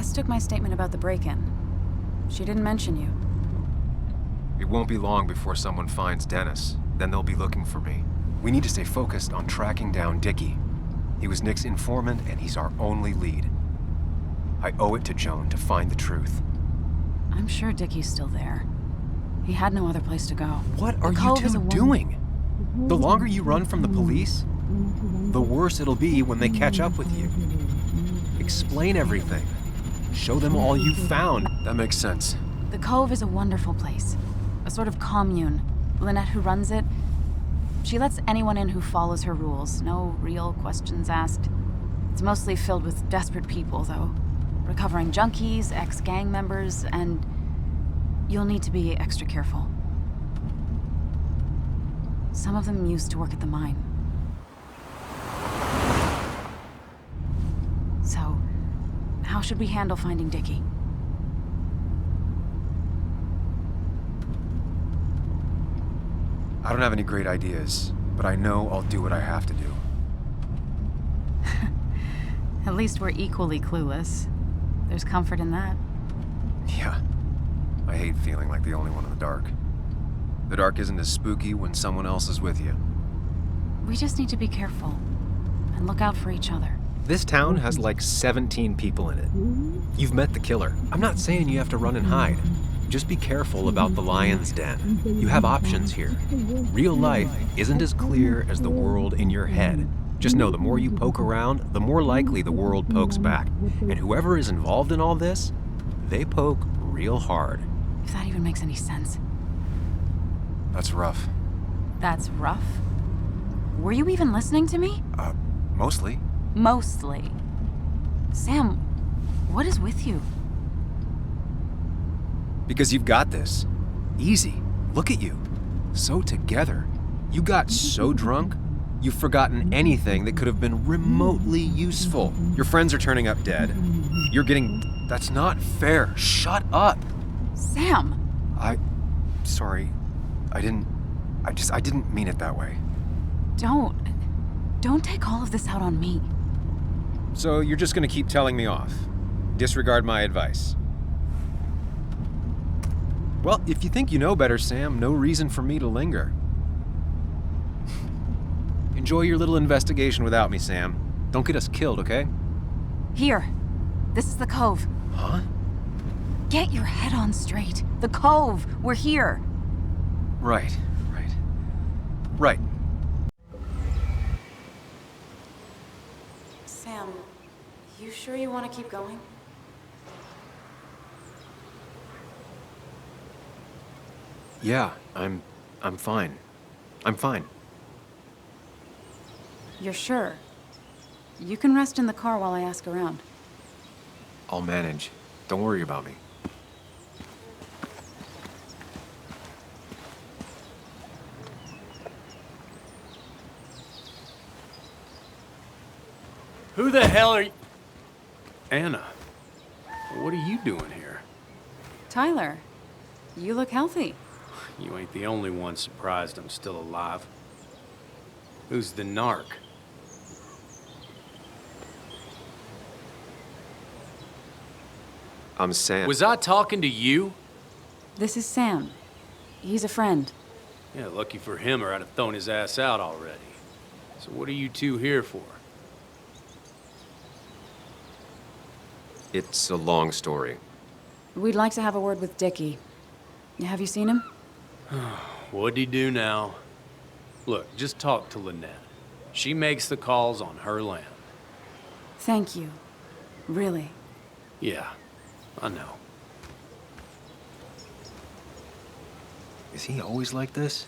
Bess took my statement about the break-in. She didn't mention you. It won't be long before someone finds Dennis. Then they'll be looking for me. We need to stay focused on tracking down Dickie. He was Nick's informant, and he's our only lead. I owe it to Joan to find the truth. I'm sure Dickie's still there. He had no other place to go. What are you two doing? The longer you run from the police, the worse it'll be when they catch up with you. Explain everything. Show them all you found. That makes sense. The Cove is a wonderful place. A sort of commune. Lynette, who runs it, she lets anyone in who follows her rules. No real questions asked. It's mostly filled with desperate people, though. Recovering junkies, ex-gang members, and you'll need to be extra careful. Some of them used to work at the mine. So, how should we handle finding Dickie? I don't have any great ideas, but I know I'll do what I have to do. At least we're equally clueless. There's comfort in that. Yeah. I hate feeling like the only one in the dark. The dark isn't as spooky when someone else is with you. We just need to be careful and look out for each other. This town has like 17 people in it. You've met the killer. I'm not saying you have to run and hide. Just be careful about the lion's den. You have options here. Real life isn't as clear as the world in your head. Just know the more you poke around, the more likely the world pokes back. And whoever is involved in all this, they poke real hard. If that even makes any sense. That's rough. That's rough? Were you even listening to me? Mostly. Mostly. Sam, what is with you? Because you've got this. Easy. Look at you. So together. You got so drunk, you've forgotten anything that could have been remotely useful. Your friends are turning up dead. You're getting... That's not fair. Shut up. Sam! Sorry. I didn't mean it that way. Don't take all of this out on me. So you're just gonna keep telling me off? Disregard my advice? Well, if you think you know better, Sam, no reason for me to linger. Enjoy your little investigation without me, Sam. Don't get us killed, okay? Here. This is the Cove. Huh? Get your head on straight. The Cove. We're here. Right. Sam, you sure you want to keep going? Yeah, I'm fine. I'm fine. You're sure? You can rest in the car while I ask around. I'll manage. Don't worry about me. Who the hell are you? Anna, what are you doing here? Tyler, you look healthy. You ain't the only one surprised I'm still alive. Who's the narc? I'm Sam. Was I talking to you? This is Sam. He's a friend. Yeah, lucky for him or I'd have thrown his ass out already. So what are you two here for? It's a long story. We'd like to have a word with Dickie. Have you seen him? What'd he do now? Look, just talk to Lynette. She makes the calls on her land. Thank you. Really. Yeah, I know. Is he always like this?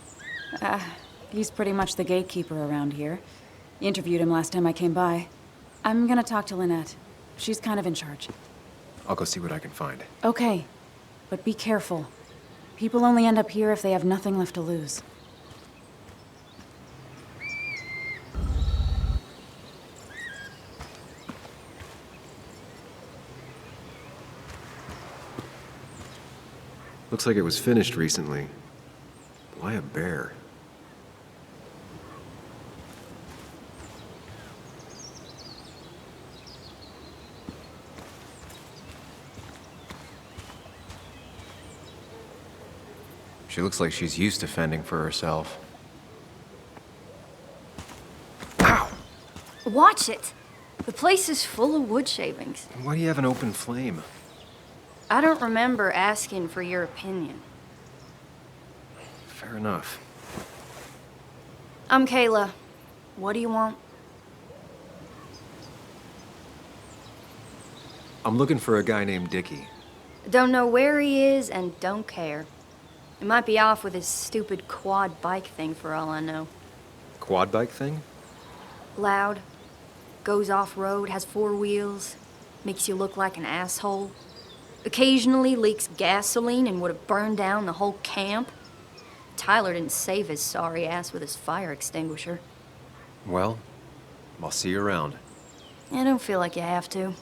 He's pretty much the gatekeeper around here. Interviewed him last time I came by. I'm gonna talk to Lynette. She's kind of in charge. I'll go see what I can find. Okay, but be careful. People only end up here if they have nothing left to lose. Looks like it was finished recently. Why a bear? She looks like she's used to fending for herself. Ow! Watch it! The place is full of wood shavings. Why do you have an open flame? I don't remember asking for your opinion. Fair enough. I'm Kayla. What do you want? I'm looking for a guy named Dickie. Don't know where he is and don't care. He might be off with his stupid quad bike thing for all I know. Quad bike thing? Loud. Goes off-road, has 4 wheels. Makes you look like an asshole. Occasionally leaks gasoline and would have burned down the whole camp. Tyler didn't save his sorry ass with his fire extinguisher. Well, I'll see you around. I don't feel like you have to.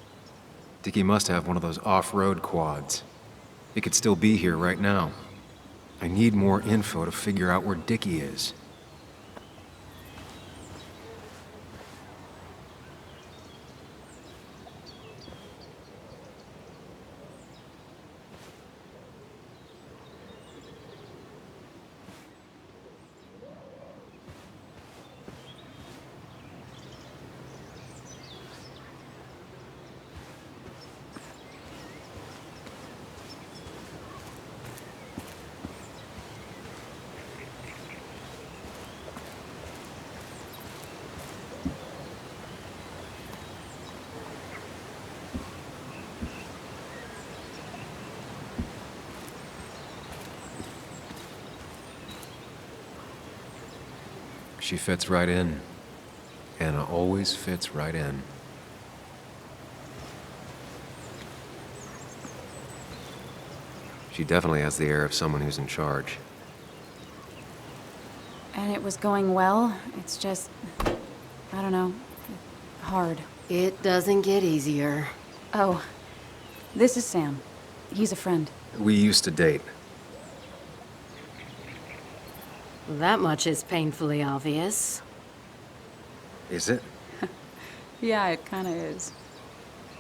Dickie must have one of those off-road quads. He could still be here right now. I need more info to figure out where Dickie is. She fits right in. Anna always fits right in. She definitely has the air of someone who's in charge. And it was going well. It's just, I don't know, hard. It doesn't get easier. Oh, this is Sam. He's a friend. We used to date. That much is painfully obvious. Is it? Yeah, it kind of is.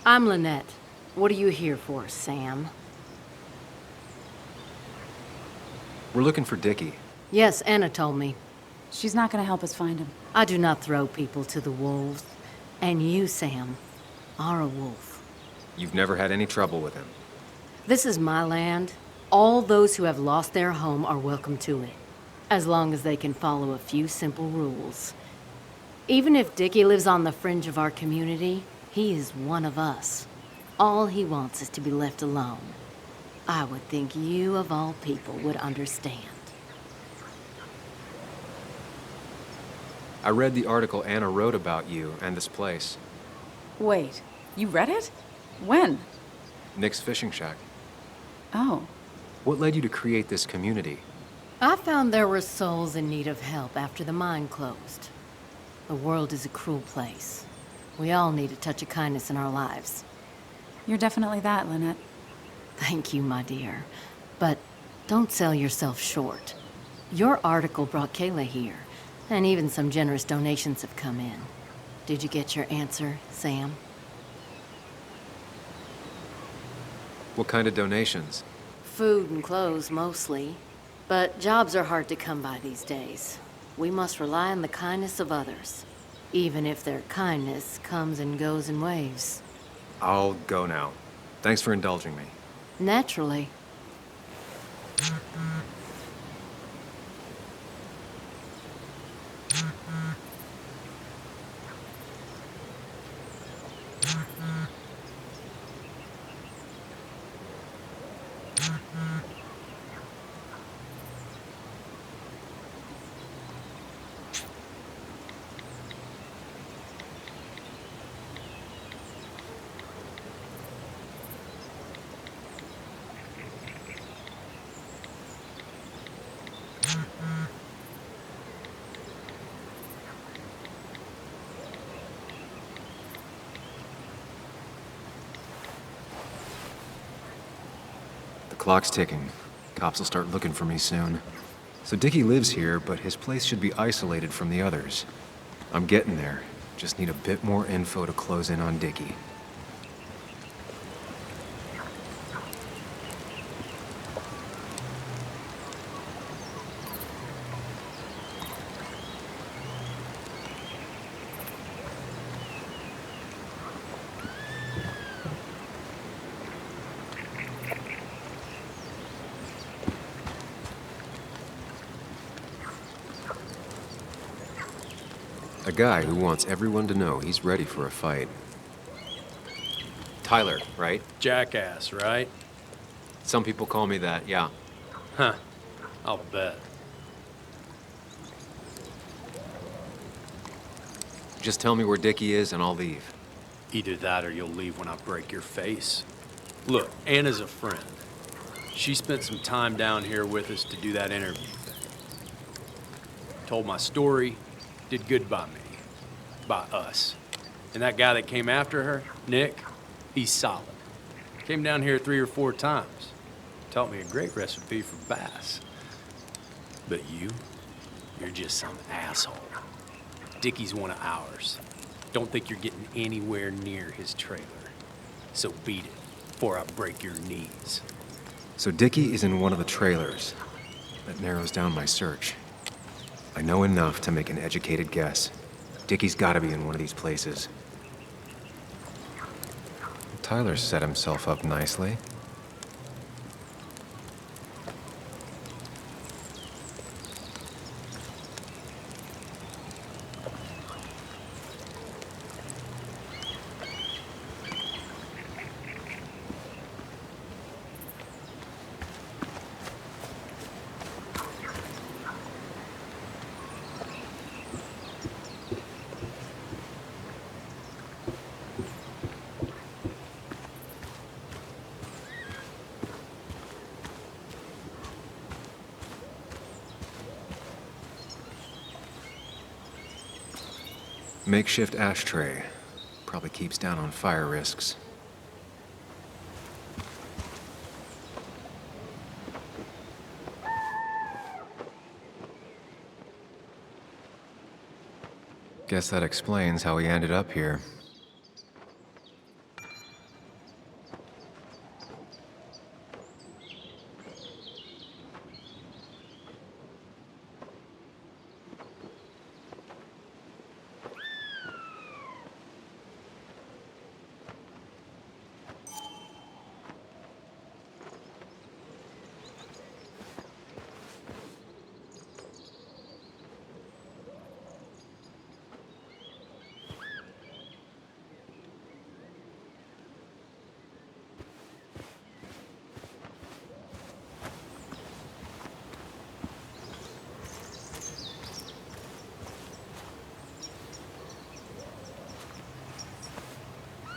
I'm Lynette. What are you here for, Sam? We're looking for Dickie. Yes, Anna told me. She's not gonna help us find him. I do not throw people to the wolves. And you, Sam, are a wolf. You've never had any trouble with him. This is my land. All those who have lost their home are welcome to it, as long as they can follow a few simple rules. Even if Dickie lives on the fringe of our community, he is one of us. All he wants is to be left alone. I would think you, of all people, would understand. I read the article Anna wrote about you and this place. Wait, you read it? When? Nick's Fishing Shack. Oh. What led you to create this community? I found there were souls in need of help after the mine closed. The world is a cruel place. We all need a touch of kindness in our lives. You're definitely that, Lynette. Thank you, my dear. But don't sell yourself short. Your article brought Kayla here, and even some generous donations have come in. Did you get your answer, Sam? What kind of donations? Food and clothes, mostly. But jobs are hard to come by these days. We must rely on the kindness of others, even if their kindness comes and goes in waves. I'll go now. Thanks for indulging me. Naturally. The clock's ticking. Cops will start looking for me soon. So Dickie lives here, but his place should be isolated from the others. I'm getting there. Just need a bit more info to close in on Dickie. A guy who wants everyone to know he's ready for a fight. Tyler, right? Jackass, right? Some people call me that, yeah. Huh. I'll bet. Just tell me where Dickie is and I'll leave. Either that or you'll leave when I break your face. Look, Anna's a friend. She spent some time down here with us to do that interview thing. Told my story, did good by me. By us. And that guy that came after her, Nick, he's solid. Came down here 3 or 4 times. Taught me a great recipe for bass. But you're just some asshole. Dickie's one of ours. Don't think you're getting anywhere near his trailer. So beat it, before I break your knees. So Dickie is in one of the trailers. That narrows down my search. I know enough to make an educated guess. Dickie's gotta be in one of these places. Tyler set himself up nicely. Makeshift ashtray. Probably keeps down on fire risks. Guess that explains how he ended up here.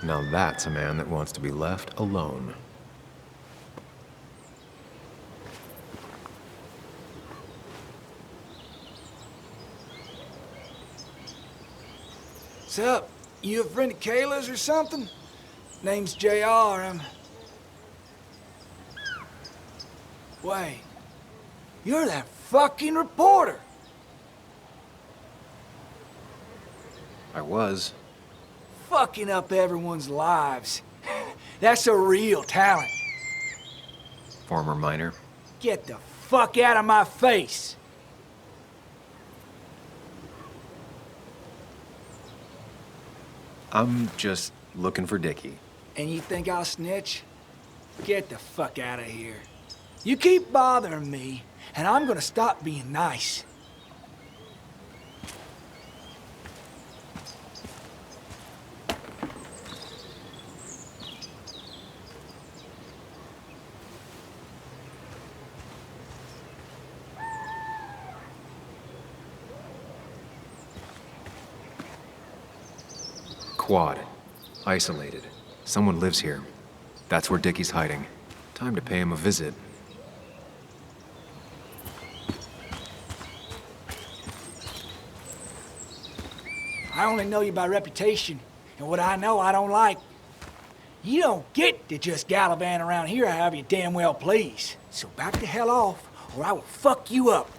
Now that's a man that wants to be left alone. What's up? You a friend of Kayla's or something? Name's JR, Wait. You're that fucking reporter! I was. Fucking up everyone's lives. That's a real talent. Former miner. Get the fuck out of my face! I'm just looking for Dickie. And you think I'll snitch? Get the fuck out of here. You keep bothering me, and I'm gonna stop being nice. Quad. Isolated. Someone lives here. That's where Dickie's hiding. Time to pay him a visit. I only know you by reputation, and what I know I don't like. You don't get to just gallivant around here however you damn well please. So back the hell off, or I will fuck you up.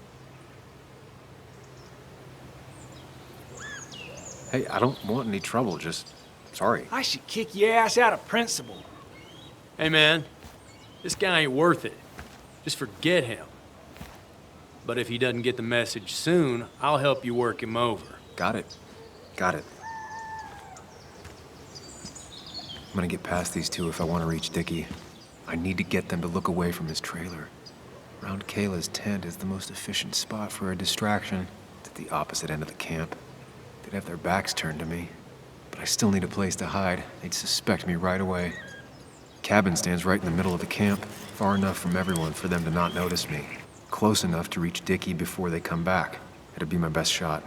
Hey, I don't want any trouble, just... sorry. I should kick your ass out of principle. Hey, man, this guy ain't worth it. Just forget him. But if he doesn't get the message soon, I'll help you work him over. Got it. Got it. I'm gonna get past these two if I want to reach Dickie. I need to get them to look away from his trailer. Around Kayla's tent is the most efficient spot for a distraction. It's at the opposite end of the camp. They'd have their backs turned to me, but I still need a place to hide. They'd suspect me right away. Cabin stands right in the middle of the camp, far enough from everyone for them to not notice me. Close enough to reach Dickie before they come back. It'd be my best shot.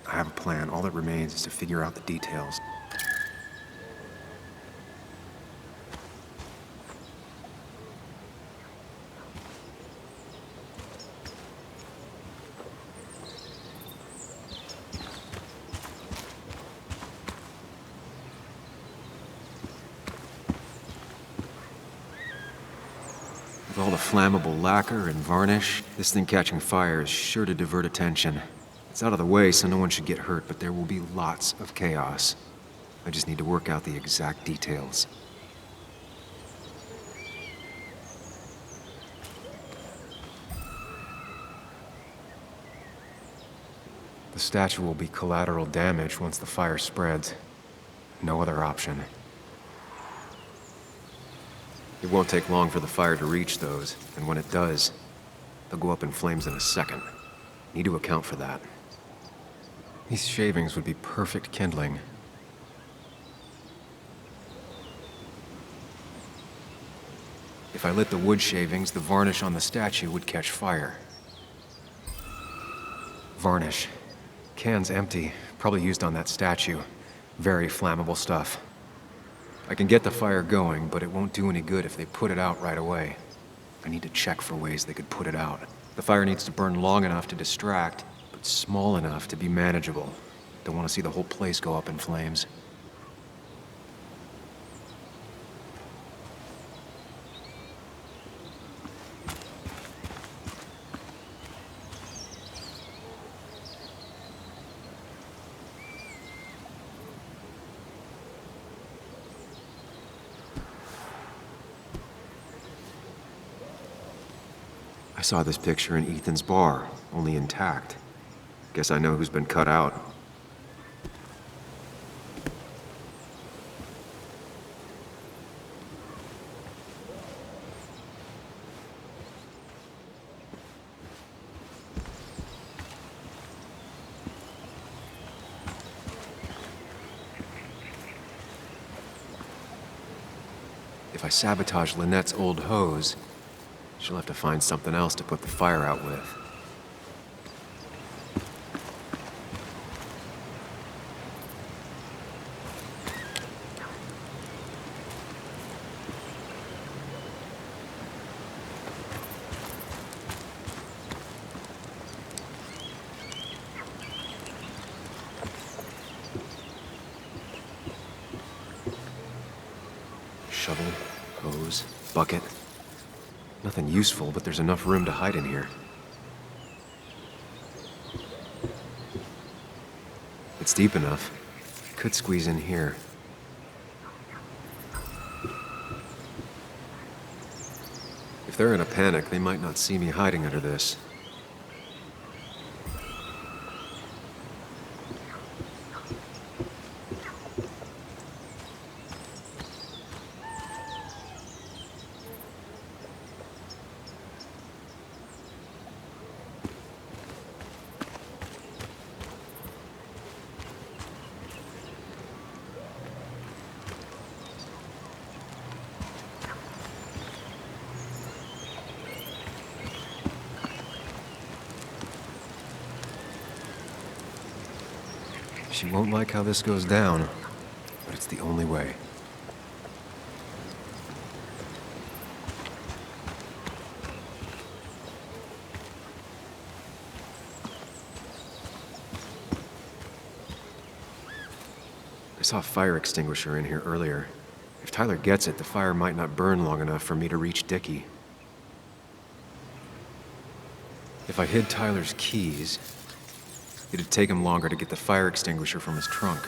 I have a plan. All that remains is to figure out the details. With all the flammable lacquer and varnish, this thing catching fire is sure to divert attention. It's out of the way so no one should get hurt, but there will be lots of chaos. I just need to work out the exact details. The statue will be collateral damage once the fire spreads. No other option. It won't take long for the fire to reach those, and when it does, they'll go up in flames in a second. Need to account for that. These shavings would be perfect kindling. If I lit the wood shavings, the varnish on the statue would catch fire. Varnish. Can's empty, probably used on that statue. Very flammable stuff. I can get the fire going, but it won't do any good if they put it out right away. I need to check for ways they could put it out. The fire needs to burn long enough to distract, but small enough to be manageable. Don't want to see the whole place go up in flames. I saw this picture in Ethan's bar, only intact. Guess I know who's been cut out. If I sabotage Lynette's old hose, she'll have to find something else to put the fire out with. Shovel, hose, bucket. Nothing useful, but there's enough room to hide in here. It's deep enough. Could squeeze in here. If they're in a panic, they might not see me hiding under this. She won't like how this goes down, but it's the only way. I saw a fire extinguisher in here earlier. If Tyler gets it, the fire might not burn long enough for me to reach Dickie. If I hid Tyler's keys, it'd take him longer to get the fire extinguisher from his trunk.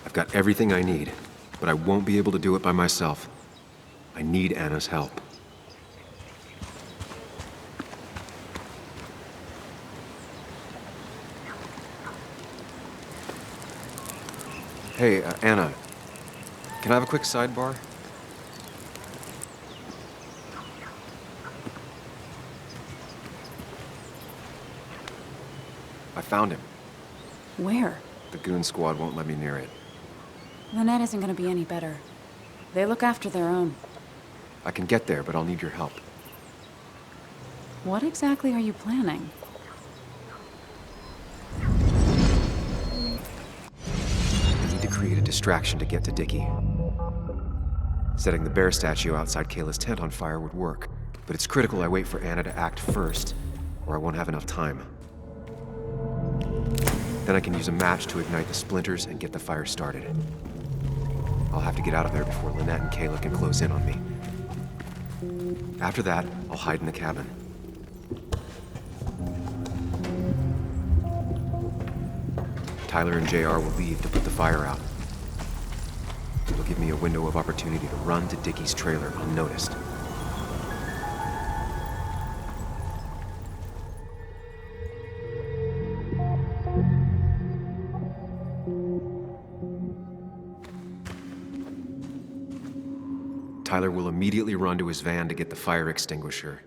I've got everything I need, but I won't be able to do it by myself. I need Anna's help. Hey, Anna, can I have a quick sidebar? I found him. Where? The goon squad won't let me near it. Lynette isn't gonna be any better. They look after their own. I can get there, but I'll need your help. What exactly are you planning? I need to create a distraction to get to Dickie. Setting the bear statue outside Kayla's tent on fire would work, but it's critical I wait for Anna to act first, or I won't have enough time. Then I can use a match to ignite the splinters and get the fire started. I'll have to get out of there before Lynette and Kayla can close in on me. After that, I'll hide in the cabin. Tyler and JR will leave to put the fire out. It'll give me a window of opportunity to run to Dickie's trailer unnoticed. Tyler will immediately run to his van to get the fire extinguisher.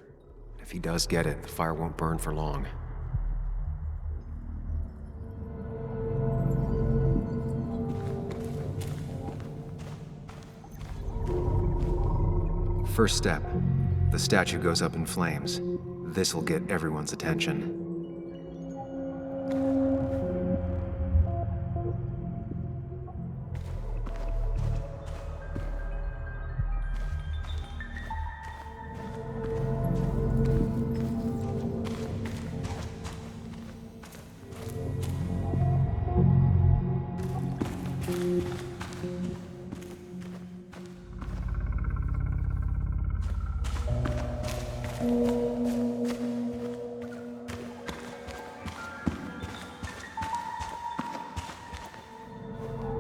If he does get it, the fire won't burn for long. First step, the statue goes up in flames. This'll get everyone's attention.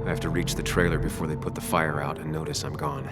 I have to reach the trailer before they put the fire out and notice I'm gone.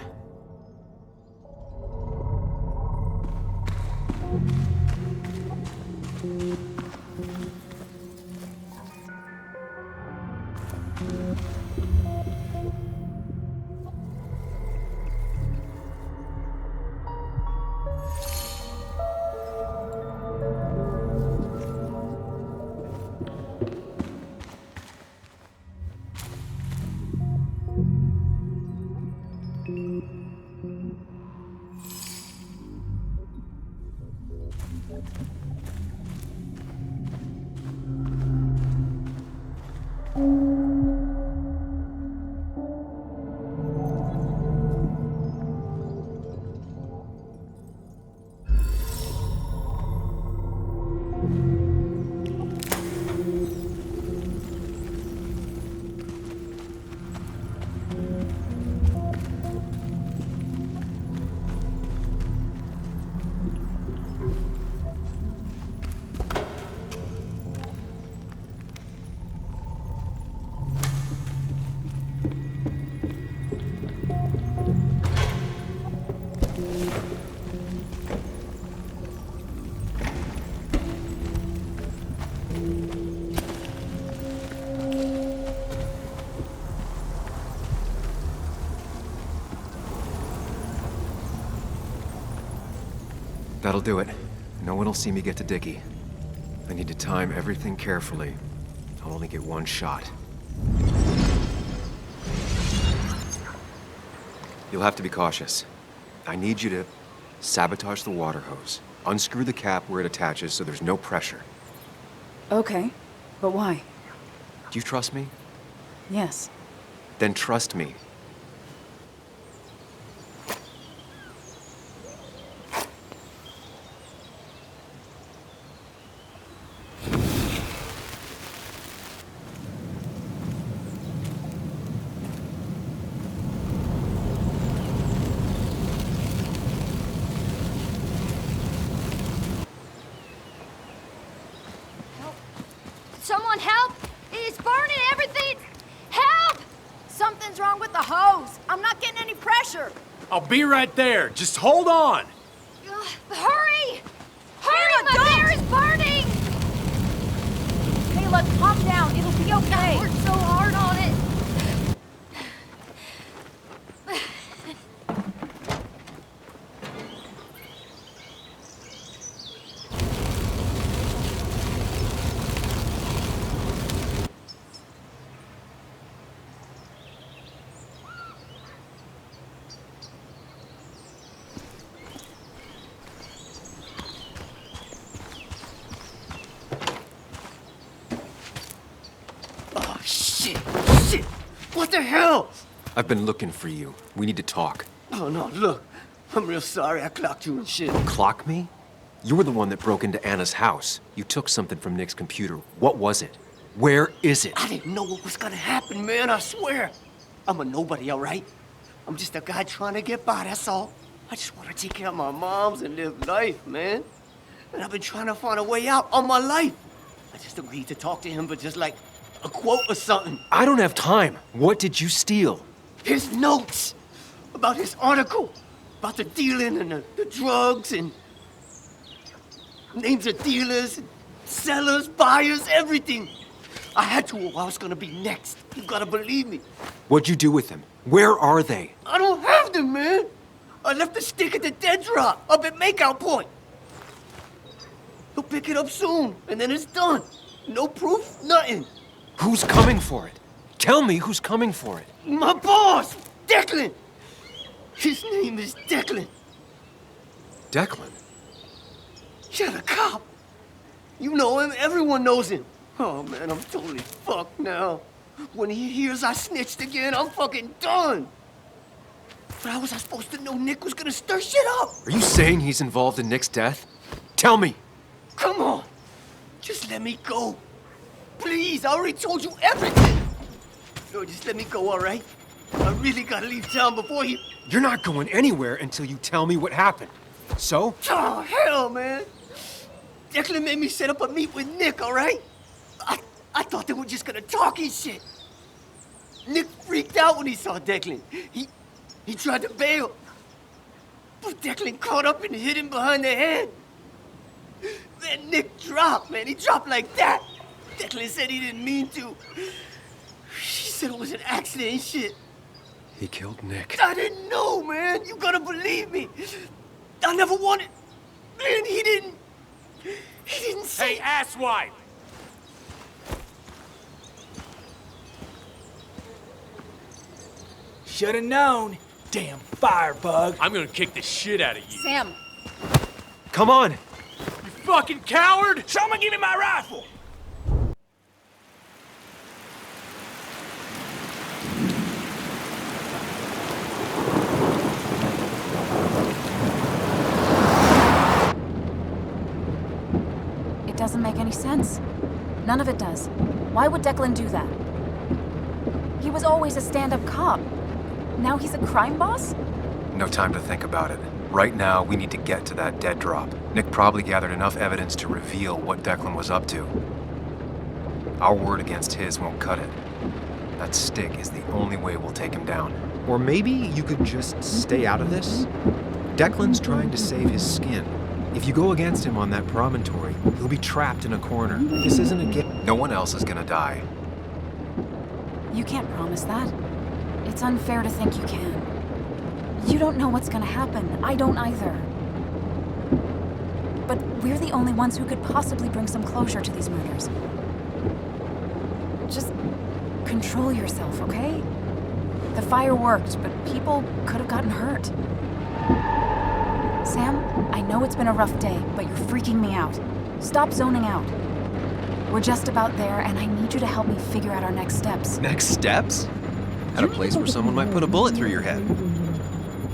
That'll do it. No one will see me get to Dickie. I need to time everything carefully. I'll only get one shot. You'll have to be cautious. I need you to sabotage the water hose. Unscrew the cap where it attaches so there's no pressure. Okay, but why? Do you trust me? Yes. Then trust me. Someone help! It's burning everything! Help! Something's wrong with the hose. I'm not getting any pressure. I'll be right there. Just hold on. Hurry! Hurry! My bear is burning! Kayla, calm down. It'll be okay. I worked so hard on it. What the hell? I've been looking for you. We need to talk. Oh, no, look. I'm real sorry I clocked you and shit. Clock me? You were the one that broke into Anna's house. You took something from Nick's computer. What was it? Where is it? I didn't know what was gonna happen, man, I swear. I'm a nobody, all right? I'm just a guy trying to get by, that's all. I just want to take care of my moms and live life, man. And I've been trying to find a way out all my life. I just agreed to talk to him for just like a quote or something. I don't have time. What did you steal? His notes about his article, about the dealing and the drugs and names of dealers, and sellers, buyers, everything. I had to or I was gonna be next. You gotta believe me. What'd you do with them? Where are they? I don't have them, man. I left the stick at the dead drop up at Makeout Point. He'll pick it up soon, and then it's done. No proof, nothing. Who's coming for it? Tell me who's coming for it. My boss, Declan. His name is Declan. Declan? Yeah, the cop. You know him, everyone knows him. Oh, man, I'm totally fucked now. When he hears I snitched again, I'm fucking done. But how was I supposed to know Nick was gonna stir shit up? Are you saying he's involved in Nick's death? Tell me! Come on. Just let me go. Please, I already told you everything. No, just let me go, all right? I really gotta leave town before he... You're not going anywhere until you tell me what happened. So? Oh, hell, man. Declan made me set up a meet with Nick, all right? I thought they were just gonna talk and shit. Nick freaked out when he saw Declan. He tried to bail. But Declan caught up and hit him behind the head. Then Nick dropped, man. He dropped like that. Declan said he didn't mean to. She said it was an accident and shit. He killed Nick. I didn't know, man. You gotta believe me. I never wanted... Man, he didn't say... Hey, asswipe! Should've known. Damn firebug. I'm gonna kick the shit out of you. Sam, Come on! You fucking coward! Someone give me my rifle. it doesn't make any sense. None of it does. Why would Declan do that? He was always a stand-up cop. Now he's a crime boss? No time to think about it. Right now, we need to get to that dead drop. Nick probably gathered enough evidence to reveal what Declan was up to. Our word against his won't cut it. That stick is the only way we'll take him down. Or maybe you could just stay out of this? Declan's trying to save his skin. If you go against him on that promontory, he'll be trapped in a corner. This isn't a game. No one else is gonna die. You can't promise that. It's unfair to think you can. You don't know what's gonna happen. I don't either. But we're the only ones who could possibly bring some closure to these murders. Just control yourself, okay? The fire worked, but people could have gotten hurt. Sam, I know it's been a rough day, but you're freaking me out. Stop zoning out. We're just about there, and I need you to help me figure out our next steps. Next steps? At a place where someone might put a bullet through your head.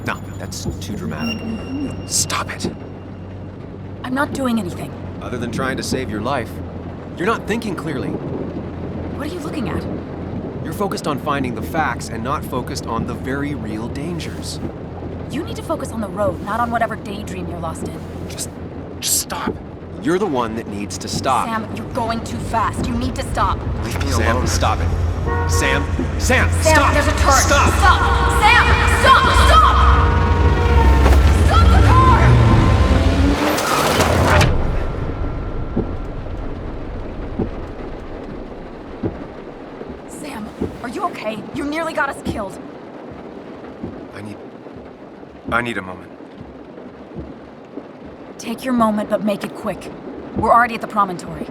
No, that's too dramatic. Stop it. I'm not doing anything. Other than trying to save your life, you're not thinking clearly. What are you looking at? You're focused on finding the facts and not focused on the very real dangers. You need to focus on the road, not on whatever daydream you're lost in. Just stop. You're the one that needs to stop. Sam, you're going too fast. You need to stop. Leave me alone. Stop it. Sam, Sam, stop. there's a turret. Stop. Stop. Sam, stop. Stop the car. Sam, are you okay? You nearly got us killed. I need a moment. Take your moment, but make it quick. We're already at the promontory.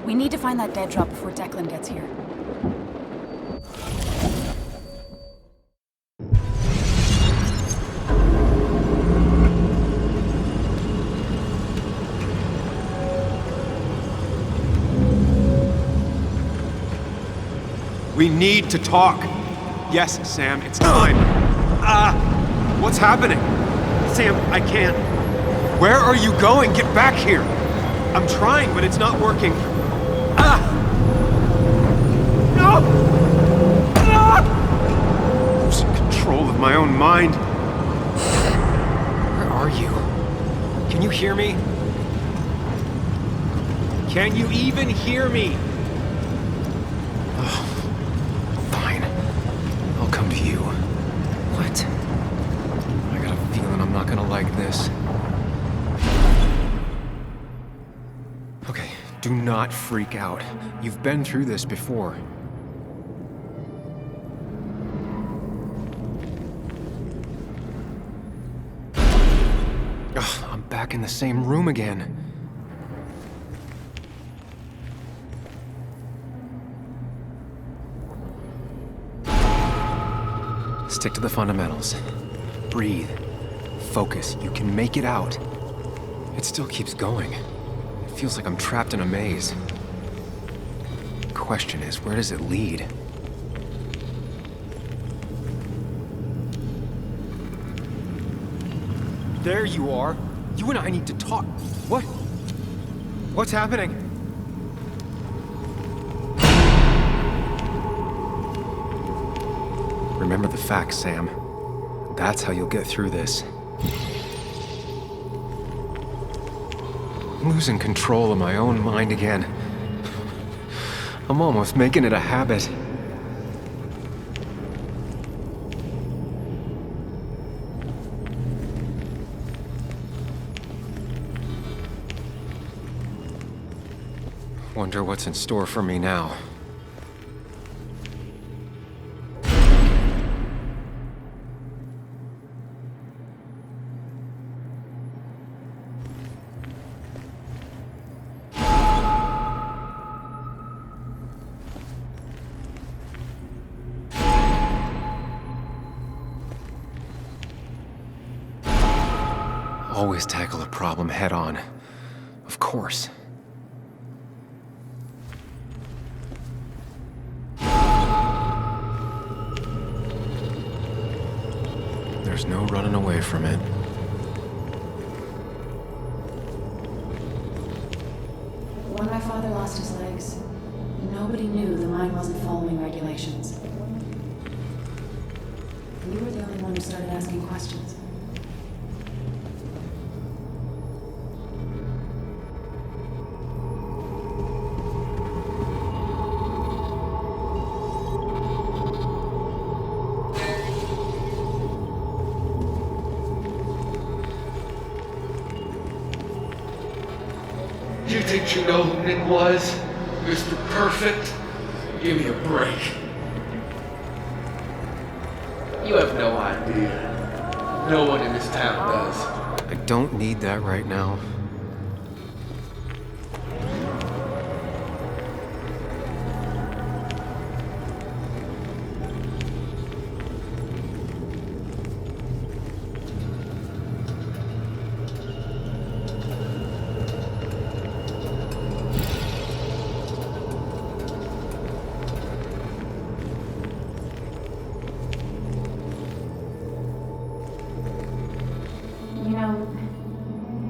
We need to find that dead drop before Declan gets here. We need to talk. Yes, Sam, it's time. What's happening? Sam, I can't. Where are you going? Get back here. I'm trying, but it's not working. No! Losing control of my own mind. Where are you? Can you hear me? Can you even hear me? Oh, fine. I'll come to you. What? I got a feeling I'm not gonna like this. Okay, do not freak out. You've been through this before. Ugh, I'm back in the same room again. Stick to the fundamentals. Breathe. Focus. You can make it out. It still keeps going. It feels like I'm trapped in a maze. The question is, where does it lead? There you are. You and I need to talk. What? What's happening? Remember the facts, Sam. That's how you'll get through this. I'm losing control of my own mind again. I'm almost making it a habit. Wonder what's in store for me now. Always tackle a problem head on. Of course. There's no running away from it. When my father lost his legs, nobody knew the mine wasn't following regulations. You were the only one who started asking questions. You think you know who Nick was? Mr. Perfect? Give me a break. You have no idea. No one in this town does. I don't need that right now.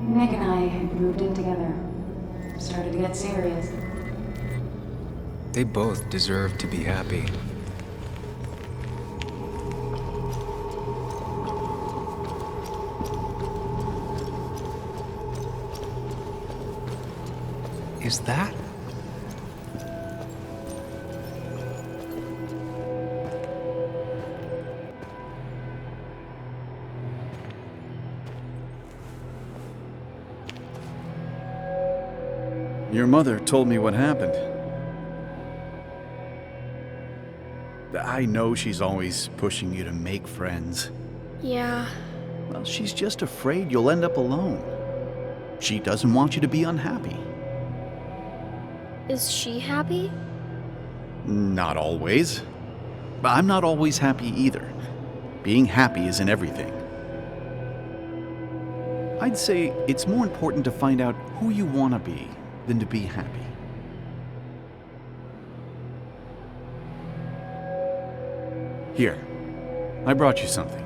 Nick and I moved in together. Started to get serious. They both deserve to be happy. Is that? Your mother told me what happened. I know she's always pushing you to make friends. Yeah. Well, she's just afraid you'll end up alone. She doesn't want you to be unhappy. Is she happy? Not always. But I'm not always happy either. Being happy isn't everything. I'd say it's more important to find out who you want to be than to be happy. Here, I brought you something.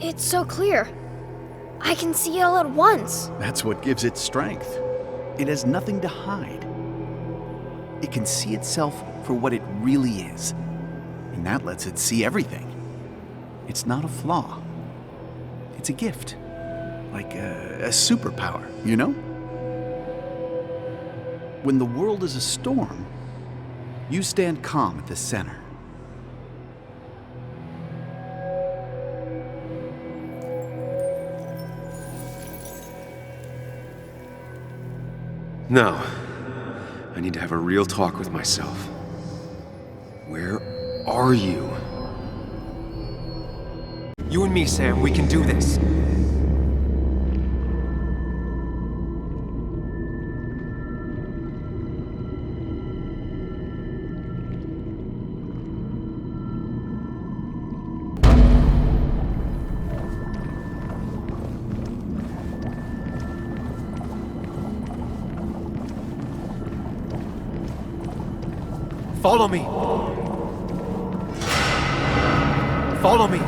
It's so clear. I can see it all at once. That's what gives it strength. It has nothing to hide. It can see itself for what it really is. And that lets it see everything. It's not a flaw. It's a gift. Like a superpower, you know? When the world is a storm, you stand calm at the center. Now, I need to have a real talk with myself. Where are you? You and me, Sam, we can do this. Follow me! Follow me!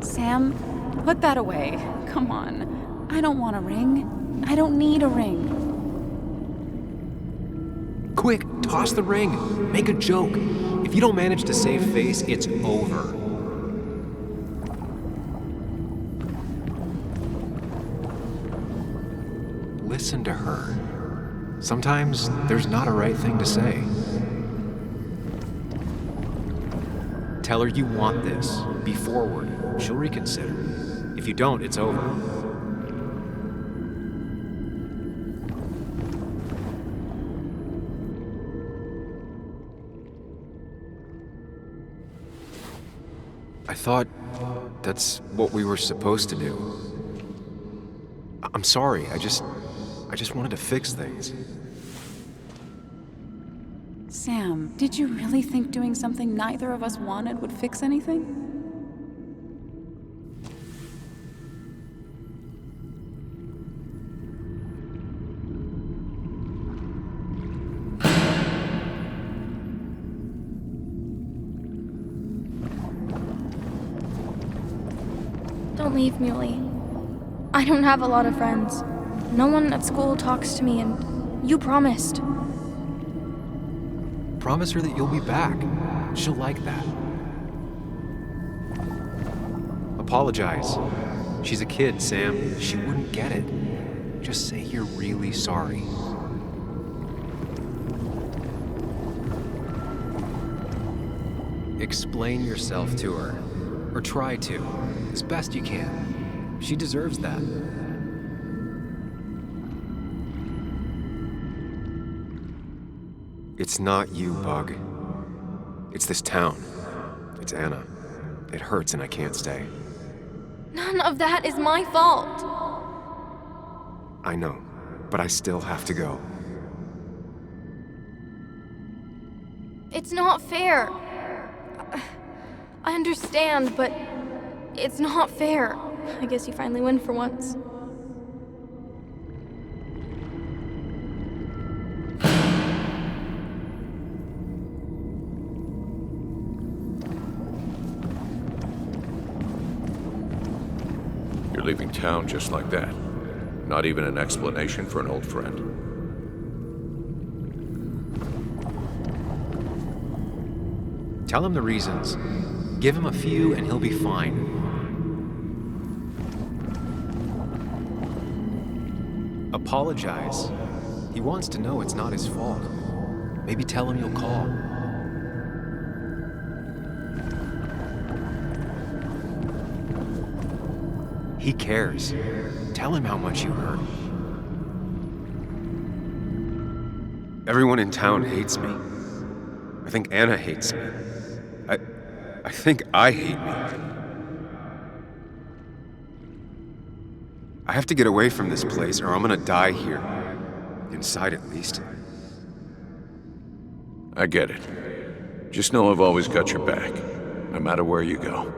Sam, put that away. Come on. I don't want a ring. I don't need a ring. Quick, toss the ring. Make a joke. If you don't manage to save face, it's over. Listen to her. Sometimes there's not a right thing to say. Tell her you want this. Be forward. She'll reconsider. If you don't, it's over. I thought that's what we were supposed to do. I'm sorry, I just wanted to fix things. Sam, did you really think doing something neither of us wanted would fix anything? Don't leave, Muley. I don't have a lot of friends. No one at school talks to me, and you promised. Promise her that you'll be back. She'll like that. Apologize. She's a kid, Sam. She wouldn't get it. Just say you're really sorry. Explain yourself to her. Or try to, as best you can. She deserves that. It's not you, Bug. It's this town. It's Anna. It hurts and I can't stay. None of that is my fault. I know, but I still have to go. It's not fair. I understand, but it's not fair. I guess you finally win for once. You're leaving town just like that. Not even an explanation for an old friend. Tell him the reasons. Give him a few and he'll be fine. Apologize. He wants to know it's not his fault. Maybe tell him you'll call. He cares. Tell him how much you hurt. Everyone in town hates me. I think Anna hates me. I think I hate me. I have to get away from this place or I'm gonna die here. Inside at least. I get it. Just know I've always got your back, no matter where you go.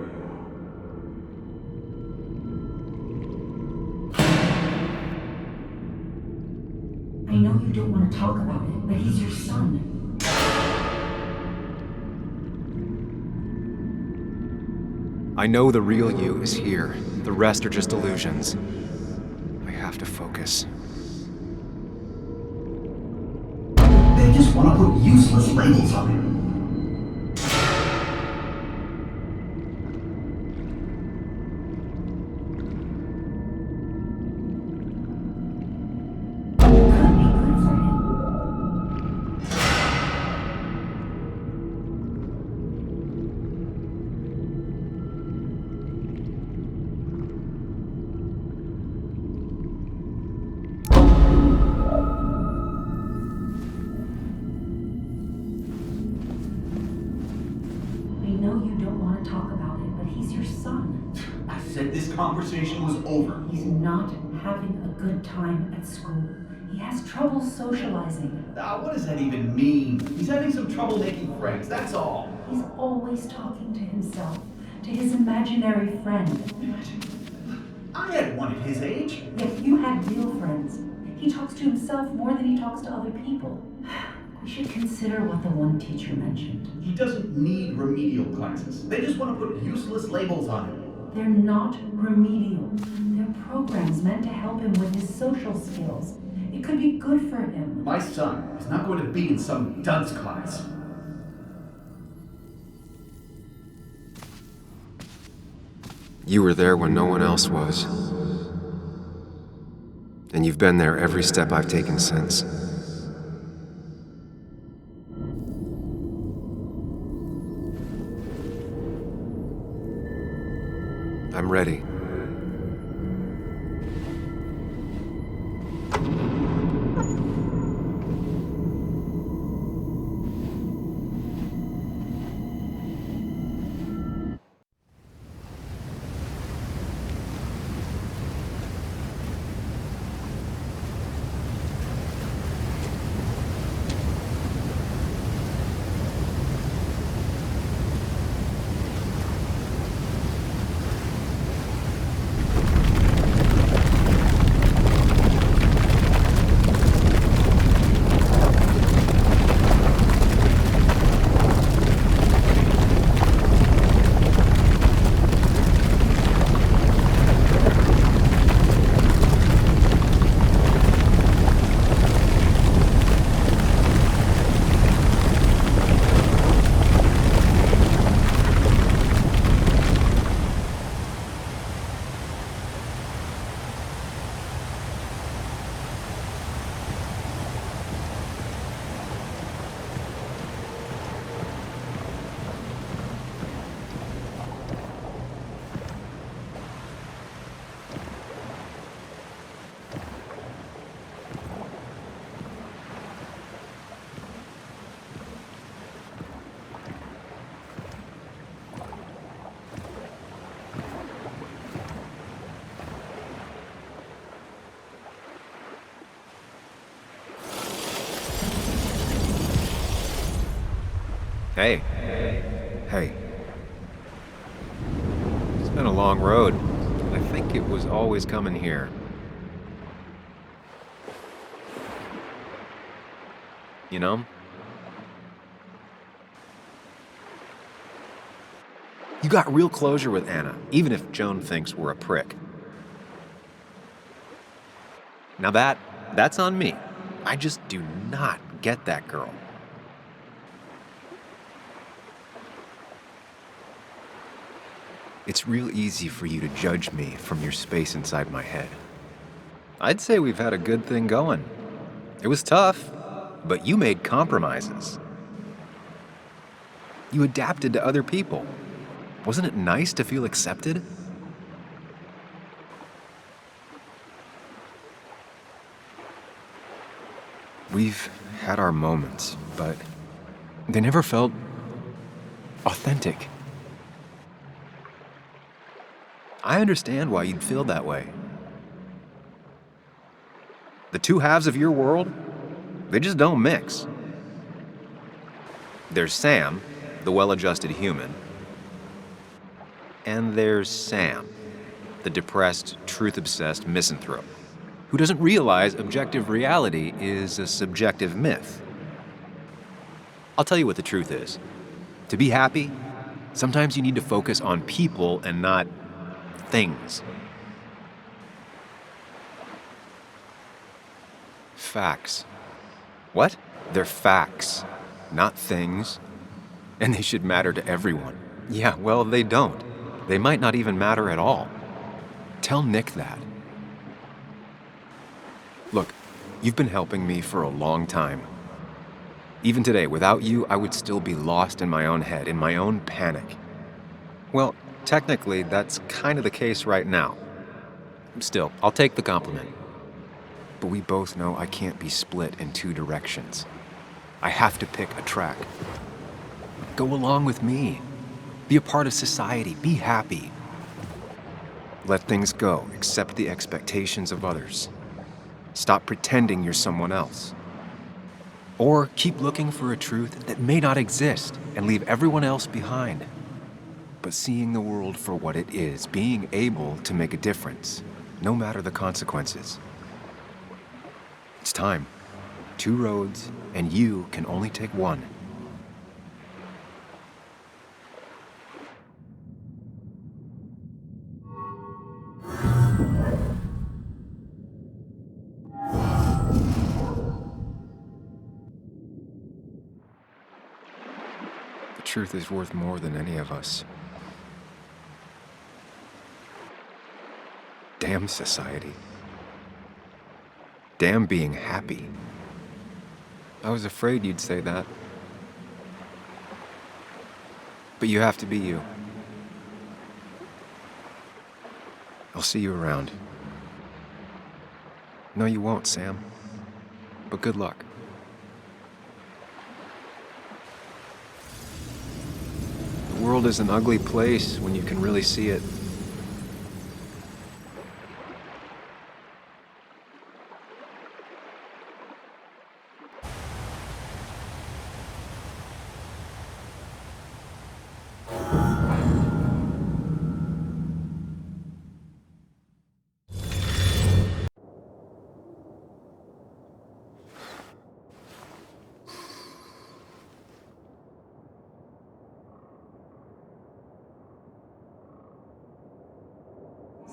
I know you don't want to talk about it, but he's your son. I know the real you is here. The rest are just illusions. I have to focus. They just want to put useless labels on him. This conversation was over. He's not having a good time at school. He has trouble socializing. What does that even mean? He's having some trouble making friends, that's all. He's always talking to himself, to his imaginary friend. I had one at his age. Yet you had real friends. He talks to himself more than he talks to other people. We should consider what the one teacher mentioned. He doesn't need remedial classes. They just want to put useless labels on him. They're not remedial. They're programs meant to help him with his social skills. It could be good for him. My son is not going to be in some dunce class. You were there when no one else was. And you've been there every step I've taken since. I'm ready. Hey. Hey. It's been a long road. I think it was always coming here. You know? You got real closure with Anna, even if Joan thinks we're a prick. Now that's on me. I just do not get that girl. It's real easy for you to judge me from your space inside my head. I'd say we've had a good thing going. It was tough, but you made compromises. You adapted to other people. Wasn't it nice to feel accepted? We've had our moments, but they never felt authentic. I understand why you'd feel that way. The two halves of your world, they just don't mix. There's Sam, the well-adjusted human. And there's Sam, the depressed, truth-obsessed misanthrope, who doesn't realize objective reality is a subjective myth. I'll tell you what the truth is. To be happy, sometimes you need to focus on people and not things. Facts. What? They're facts, not things. And they should matter to everyone. Yeah, well, they don't. They might not even matter at all. Tell Nick that. Look, you've been helping me for a long time. Even today, without you, I would still be lost in my own head, in my own panic. Well, technically, that's kind of the case right now. Still, I'll take the compliment. But we both know I can't be split in two directions. I have to pick a track. Go along with me. Be a part of society. Be happy. Let things go. Accept the expectations of others. Stop pretending you're someone else. Or keep looking for a truth that may not exist and leave everyone else behind. But seeing the world for what it is, being able to make a difference, no matter the consequences. It's time. 2 roads, and you can only take one. The truth is worth more than any of us. Damn society. Damn being happy. I was afraid you'd say that. But you have to be you. I'll see you around. No, you won't, Sam. But good luck. The world is an ugly place when you can really see it.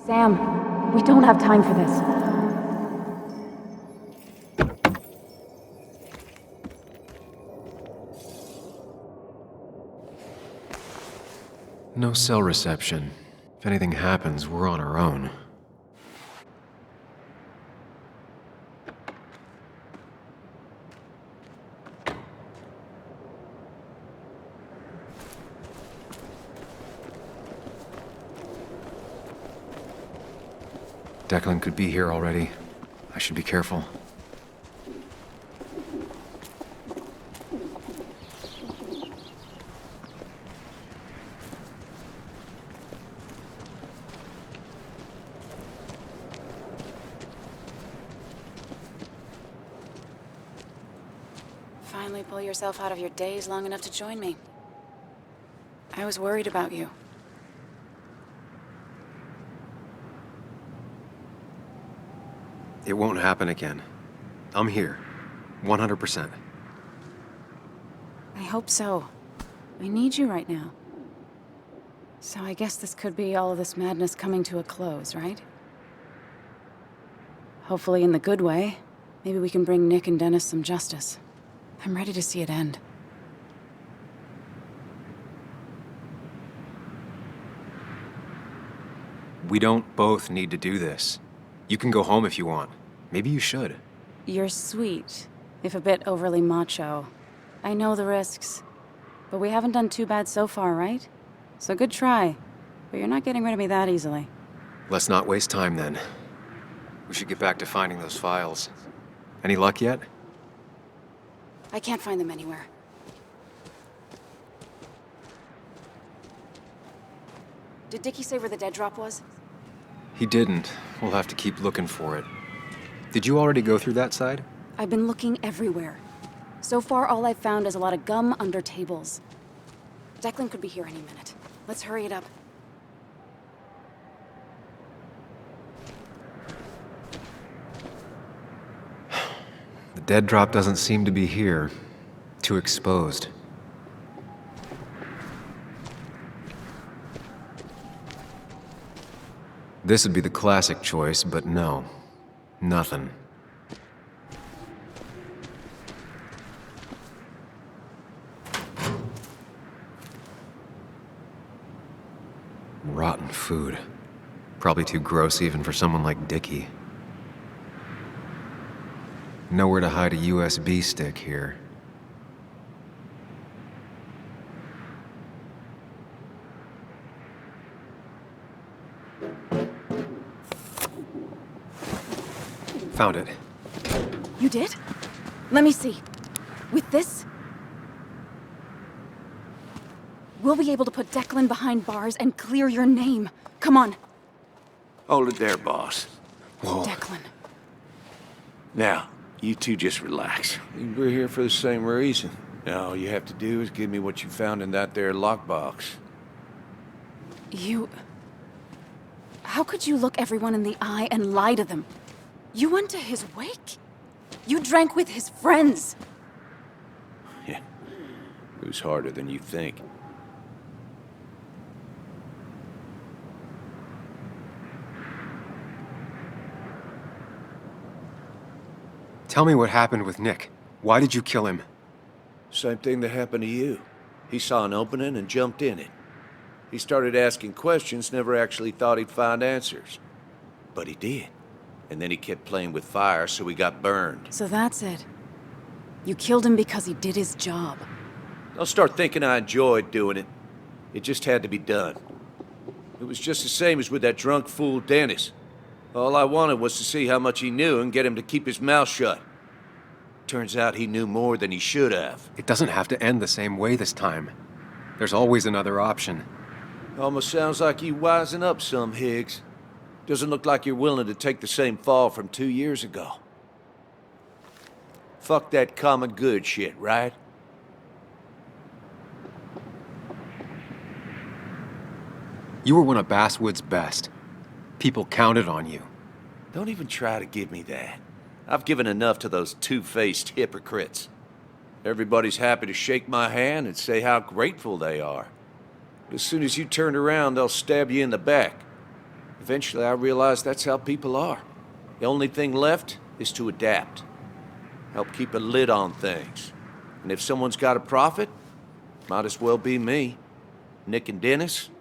Sam, we don't have time for this. No cell reception. If anything happens, we're on our own. Declan could be here already. I should be careful. Finally pull yourself out of your daze long enough to join me. I was worried about you. It won't happen again. I'm here. 100%. I hope so. I need you right now. So I guess this could be all of this madness coming to a close, right? Hopefully in the good way. Maybe we can bring Nick and Dennis some justice. I'm ready to see it end. We don't both need to do this. You can go home if you want. Maybe you should. You're sweet, if a bit overly macho. I know the risks. But we haven't done too bad so far, right? So good try. But you're not getting rid of me that easily. Let's not waste time then. We should get back to finding those files. Any luck yet? I can't find them anywhere. Did Dickie say where the dead drop was? He didn't. We'll have to keep looking for it. Did you already go through that side? I've been looking everywhere. So far, all I've found is a lot of gum under tables. Declan could be here any minute. Let's hurry it up. The dead drop doesn't seem to be here. Too exposed. This would be the classic choice, but no. Nothing. Rotten food. Probably too gross even for someone like Dickie. Nowhere to hide a USB stick here. Found it. You did? Let me see. With this, we'll be able to put Declan behind bars and clear your name. Come on. Hold it there, boss. Whoa. Declan. Now, you two just relax. We're here for the same reason. Now, all you have to do is give me what you found in that there lockbox. You... How could you look everyone in the eye and lie to them? You went to his wake? You drank with his friends. Yeah, it was harder than you think. Tell me what happened with Nick. Why did you kill him? Same thing that happened to you. He saw an opening and jumped in it. He started asking questions, never actually thought he'd find answers. But he did. And then he kept playing with fire, so he got burned. So that's it. You killed him because he did his job. Don't start thinking I enjoyed doing it. It just had to be done. It was just the same as with that drunk fool Dennis. All I wanted was to see how much he knew and get him to keep his mouth shut. Turns out he knew more than he should have. It doesn't have to end the same way this time. There's always another option. Almost sounds like you wising up some, Higgs. Doesn't look like you're willing to take the same fall from 2 years ago. Fuck that common good shit, right? You were one of Basswood's best. People counted on you. Don't even try to give me that. I've given enough to those two-faced hypocrites. Everybody's happy to shake my hand and say how grateful they are. But as soon as you turn around, they'll stab you in the back. Eventually, I realized that's how people are. The only thing left is to adapt. Help keep a lid on things. And if someone's got a profit, might as well be me. Nick and Dennis,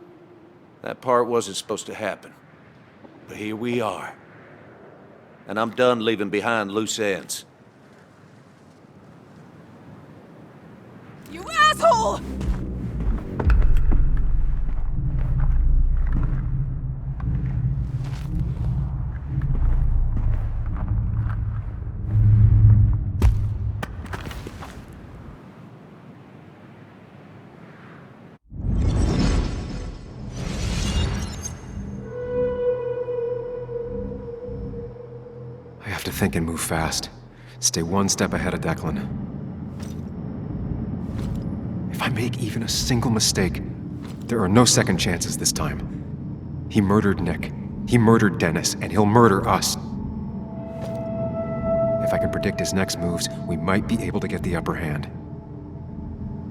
that part wasn't supposed to happen. But here we are. And I'm done leaving behind loose ends. You asshole! I have to think and move fast. Stay one step ahead of Declan. If I make even a single mistake, there are no second chances this time. He murdered Nick. He murdered Dennis, and he'll murder us. If I can predict his next moves, we might be able to get the upper hand.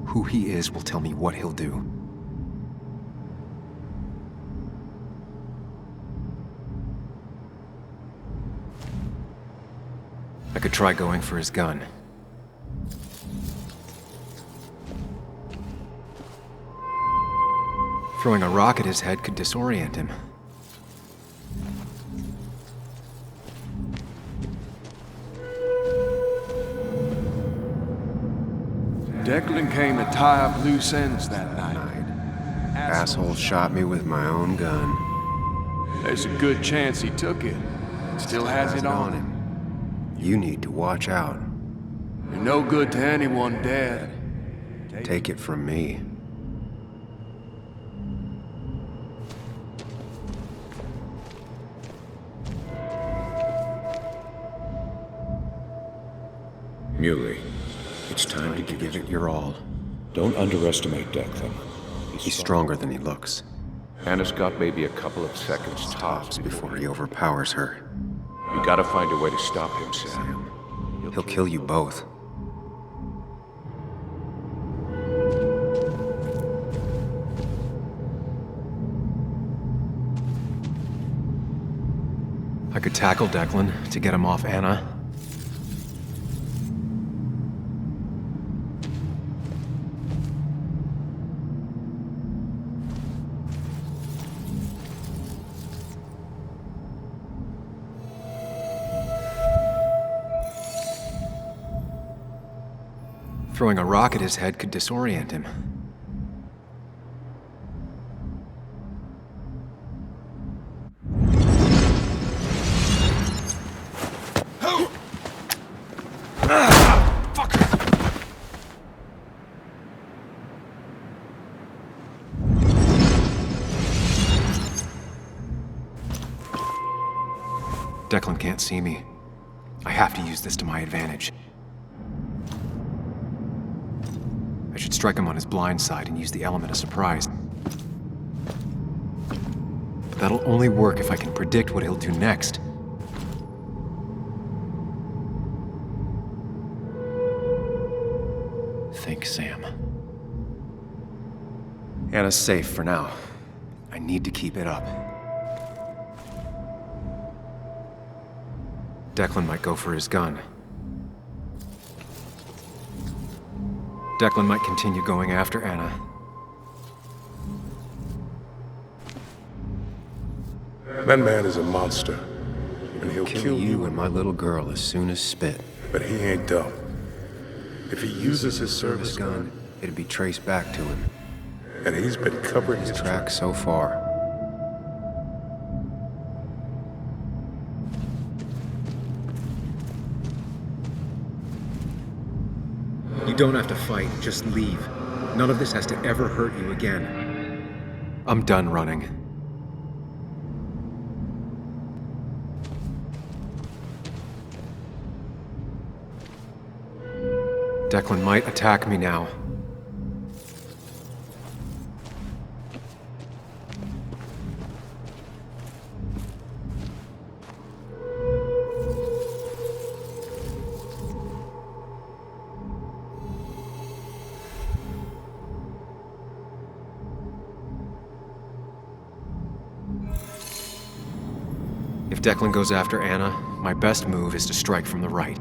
Who he is will tell me what he'll do. I could try going for his gun. Throwing a rock at his head could disorient him. Declan came to tie up loose ends that night. Asshole shot me with my own gun. There's a good chance he took it. Still has it on him. You need to watch out. You're no good to anyone dead. Take it from me. Muley, it's time to Give it your all. Don't underestimate Declan. He's stronger than he looks. Anna's got maybe a couple of seconds tops Before he overpowers her. You gotta find a way to stop him, Sam. He'll kill you both. I could tackle Declan to get him off Anna. Throwing a rock at his head could disorient him. Declan can't see me. I have to use this to my advantage. I should strike him on his blind side and use the element of surprise. But that'll only work if I can predict what he'll do next. Think, Sam. Anna's safe for now. I need to keep it up. Declan might go for his gun. Declan might continue going after Anna. That man is a monster, and he'll Kill you and my little girl as soon as spit. But he ain't dumb. If he uses his service gun, it'd be traced back to him. And he's been covering his tracks so far. You don't have to fight, just leave. None of this has to ever hurt you again. I'm done running. Declan might attack me now. If Declan goes after Anna, my best move is to strike from the right.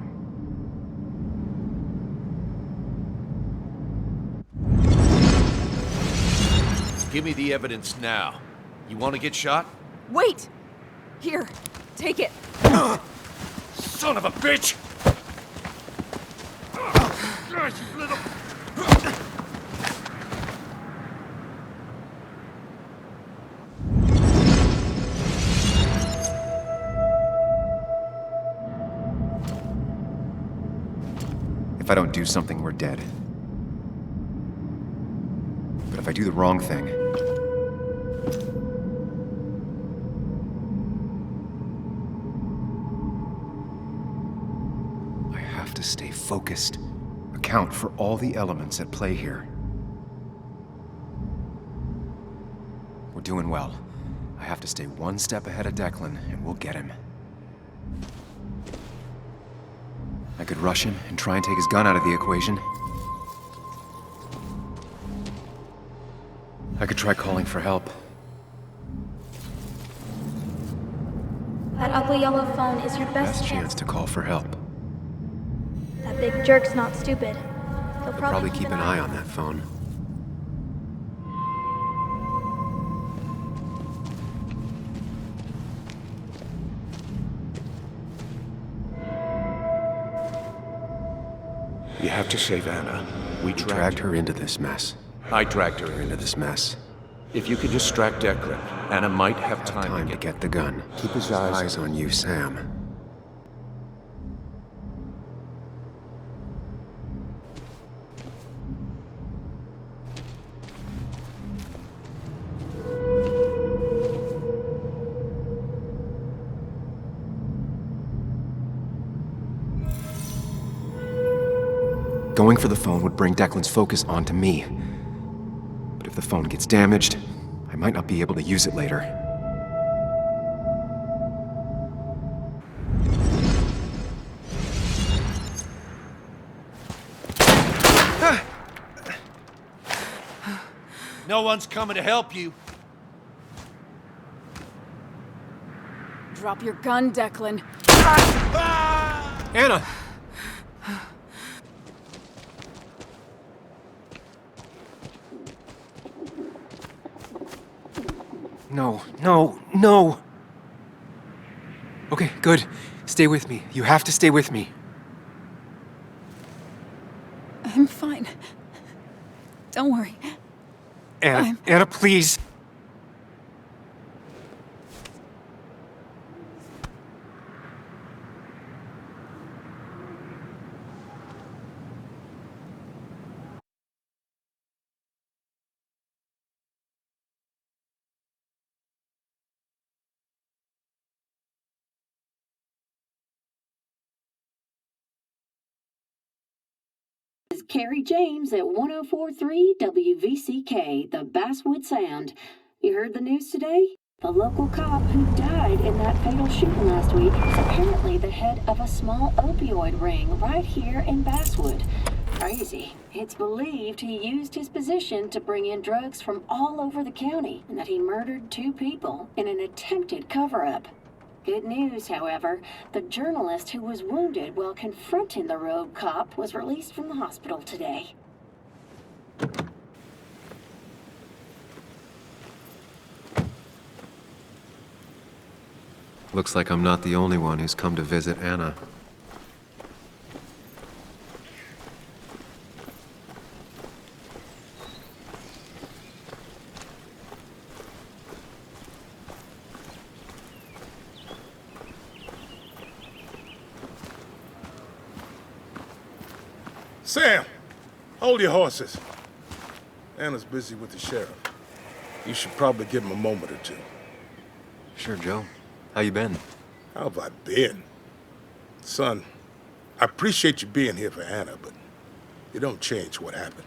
Give me the evidence now. You want to get shot? Wait! Here, take it. Son of a bitch! If I don't do something, we're dead. But if I do the wrong thing... I have to stay focused. Account for all the elements at play here. We're doing well. I have to stay one step ahead of Declan, and we'll get him. I could rush him and try and take his gun out of the equation. I could try calling for help. That ugly yellow phone is your best chance to call for help. That big jerk's not stupid. He'll I'll probably keep an eye on that phone. You have to save Anna. We dragged her into this mess. I dragged her into this mess. If you could distract Declan, Anna might have time to get the gun. Keep his eyes on you, Sam. Going for the phone would bring Declan's focus onto me. But if the phone gets damaged, I might not be able to use it later. No one's coming to help you. Drop your gun, Declan. Anna! No, no, no! Okay, good. Stay with me. You have to stay with me. I'm fine. Don't worry. Anna, please. Is Carrie James at 1043 WVCK, the Basswood Sound. You heard the news today? The local cop who died in that fatal shooting last week is apparently the head of a small opioid ring right here in Basswood. Crazy. It's believed he used his position to bring in drugs from all over the county and that he murdered 2 people in an attempted cover-up. Good news, however, the journalist who was wounded while confronting the rogue cop was released from the hospital today. Looks like I'm not the only one who's come to visit Anna. Sam, hold your horses. Anna's busy with the sheriff. You should probably give him a moment or two. Sure, Joe. How you been? How have I been? Son, I appreciate you being here for Anna, but it don't change what happened.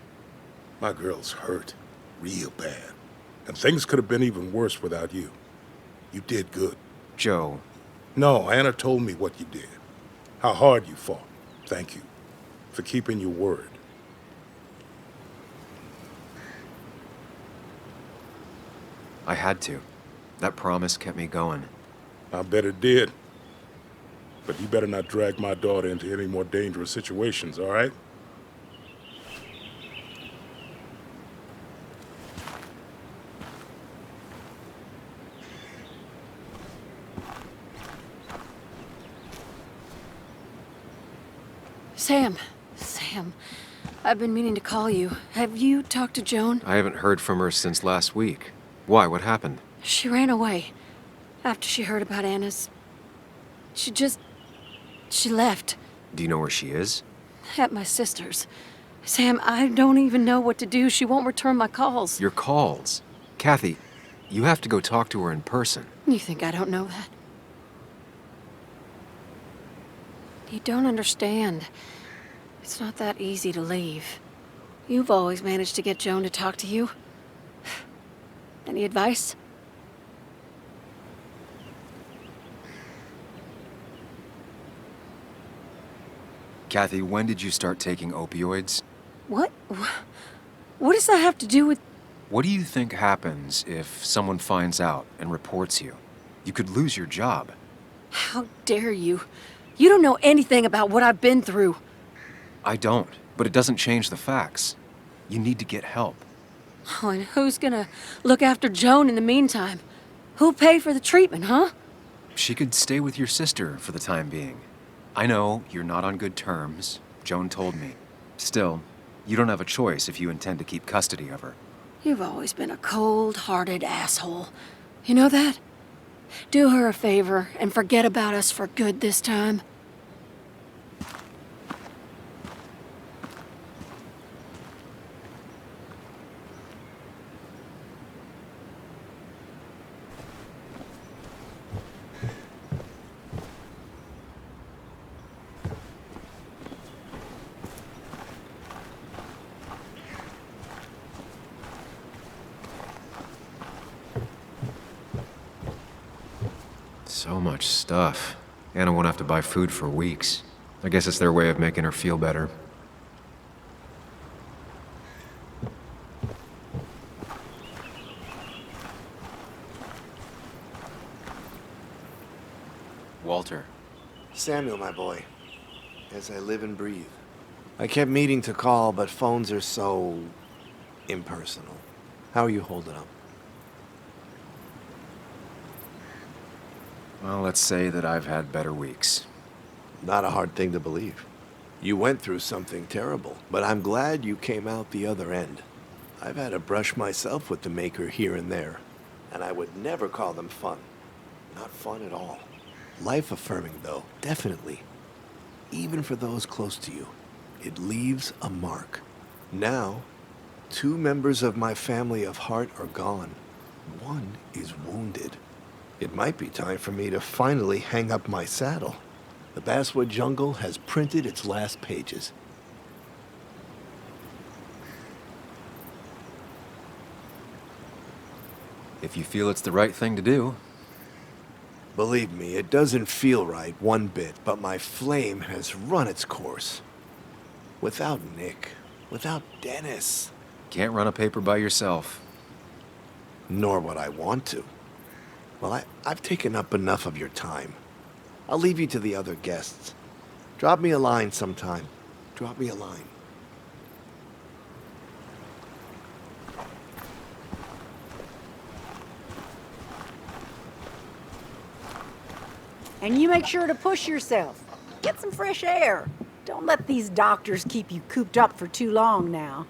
My girl's hurt, real bad. And things could have been even worse without you. You did good. Joe. No, Anna told me what you did. How hard you fought. Thank you for keeping your word. I had to. That promise kept me going. I bet it did. But you better not drag my daughter into any more dangerous situations, all right? Sam, I've been meaning to call you. Have you talked to Joan? I haven't heard from her since last week. Why? What happened? She ran away after she heard about Anna's. She left. Do you know where she is? At my sister's. Sam, I don't even know what to do. She won't return my calls. Your calls? Kathy, you have to go talk to her in person. You think I don't know that? You don't understand. It's not that easy to leave. You've always managed to get Joan to talk to you. Any advice? Kathy, when did you start taking opioids? What? What does that have to do with... What do you think happens if someone finds out and reports you? You could lose your job. How dare you? You don't know anything about what I've been through. I don't, but it doesn't change the facts. You need to get help. Oh, and who's gonna look after Joan in the meantime? Who'll pay for the treatment, huh? She could stay with your sister for the time being. I know you're not on good terms. Joan told me. Still, you don't have a choice if you intend to keep custody of her. You've always been a cold-hearted asshole. You know that? Do her a favor and forget about us for good this time. So much stuff. Anna won't have to buy food for weeks. I guess it's their way of making her feel better. Walter. Samuel, my boy. As I live and breathe. I kept meaning to call, but phones are so impersonal. How are you holding up? Well, let's say that I've had better weeks. Not a hard thing to believe. You went through something terrible, but I'm glad you came out the other end. I've had a brush myself with the maker here and there, and I would never call them fun. Not fun at all. Life-affirming, though, definitely. Even for those close to you, it leaves a mark. Now, 2 members of my family of heart are gone. 1 is wounded. It might be time for me to finally hang up my saddle. The Basswood jungle has printed its last pages. If you feel it's the right thing to do. Believe me, it doesn't feel right one bit, but my flame has run its course. Without Nick, without Dennis. Can't run a paper by yourself. Nor would I want to. Well, I've taken up enough of your time. I'll leave you to the other guests. Drop me a line sometime. Drop me a line. And you make sure to push yourself. Get some fresh air. Don't let these doctors keep you cooped up for too long now.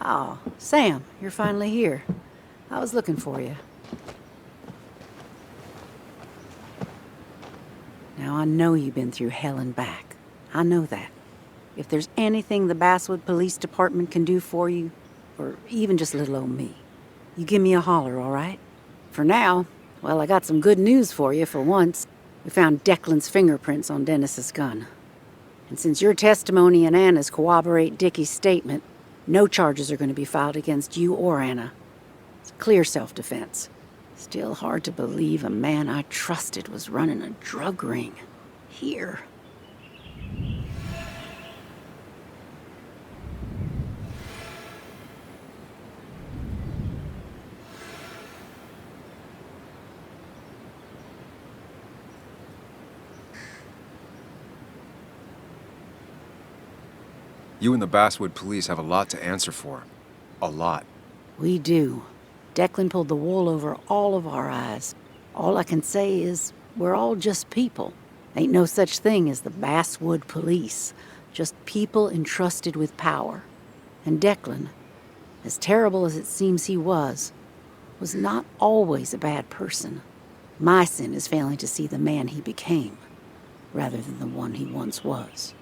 Oh, Sam, you're finally here. I was looking for you. Now, I know you've been through hell and back. I know that. If there's anything the Basswood Police Department can do for you, or even just little old me, you give me a holler, all right? For now, well, I got some good news for you for once. We found Declan's fingerprints on Dennis's gun. And since your testimony and Anna's corroborate Dickie's statement, no charges are going to be filed against you or Anna. It's clear self-defense. Still hard to believe a man I trusted was running a drug ring. Here. You and the Basswood police have a lot to answer for. A lot. We do. Declan pulled the wool over all of our eyes. All I can say is, we're all just people. Ain't no such thing as the Basswood police. Just people entrusted with power. And Declan, as terrible as it seems he was not always a bad person. My sin is failing to see the man he became, rather than the one he once was.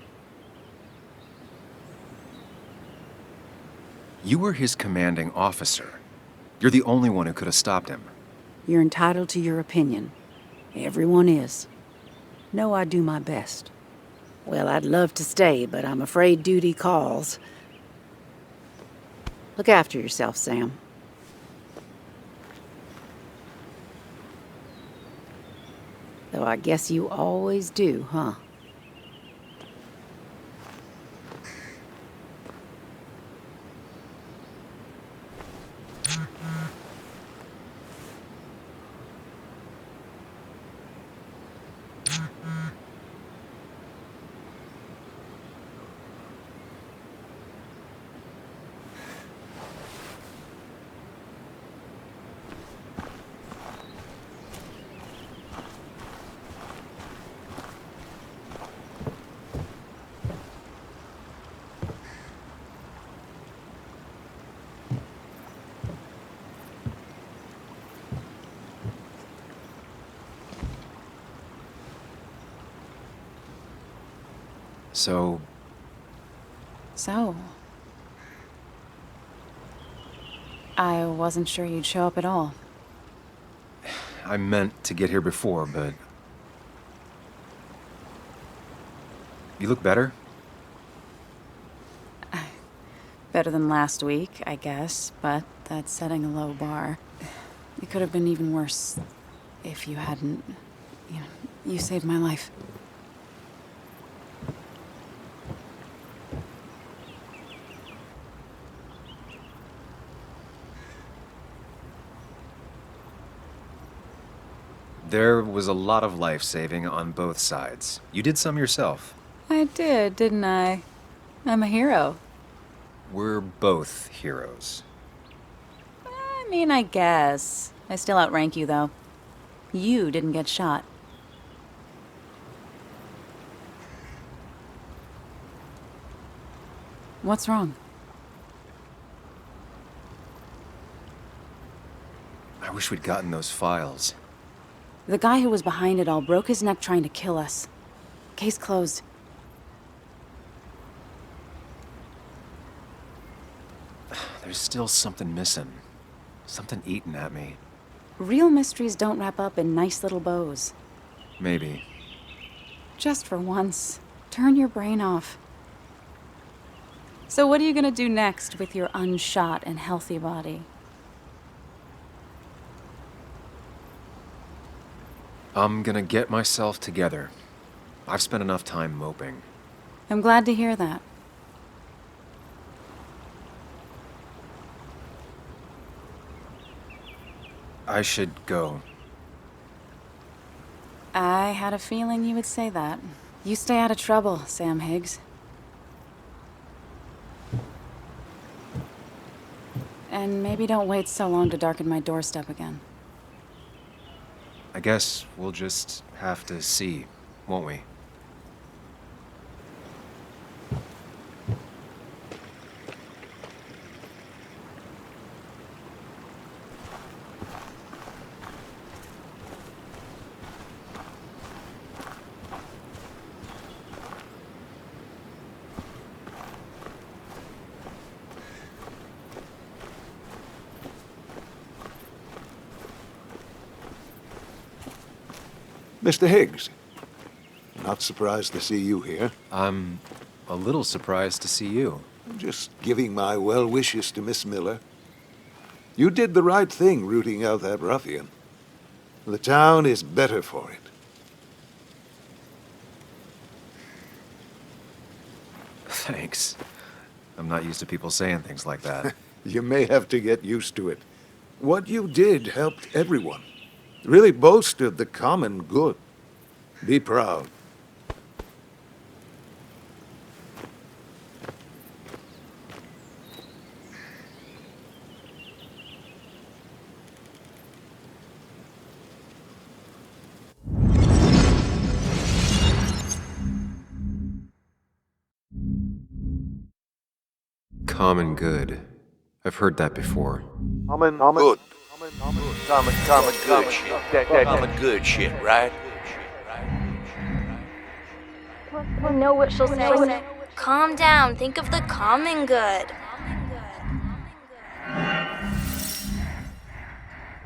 You were his commanding officer. You're the only one who could have stopped him. You're entitled to your opinion. Everyone is. No, I do my best. Well, I'd love to stay, but I'm afraid duty calls. Look after yourself, Sam. Though I guess you always do, huh? So... I wasn't sure you'd show up at all. I meant to get here before, but... You look better? Better than last week, I guess, but that's setting a low bar. It could have been even worse if you hadn't, You saved my life. There was a lot of life-saving on both sides. You did some yourself. I did, didn't I? I'm a hero. We're both heroes. I mean, I guess. I still outrank you, though. You didn't get shot. What's wrong? I wish we'd gotten those files. The guy who was behind it all broke his neck trying to kill us. Case closed. There's still something missing. Something eating at me. Real mysteries don't wrap up in nice little bows. Maybe. Just for once, turn your brain off. So what are you gonna do next with your unshot and healthy body? I'm gonna get myself together. I've spent enough time moping. I'm glad to hear that. I should go. I had a feeling you would say that. You stay out of trouble, Sam Higgs. And maybe don't wait so long to darken my doorstep again. I guess we'll just have to see, won't we? Mr. Higgs, not surprised to see you here. I'm a little surprised to see you. Just giving my well wishes to Miss Miller. You did the right thing rooting out that ruffian. The town is better for it. Thanks. I'm not used to people saying things like that. You may have to get used to it. What you did helped everyone. Really bolstered the common good. Be proud. Common good. I've heard that before. Good. Common good shit. Common good shit, right? I know what she'll say. Calm down. Think of the common good.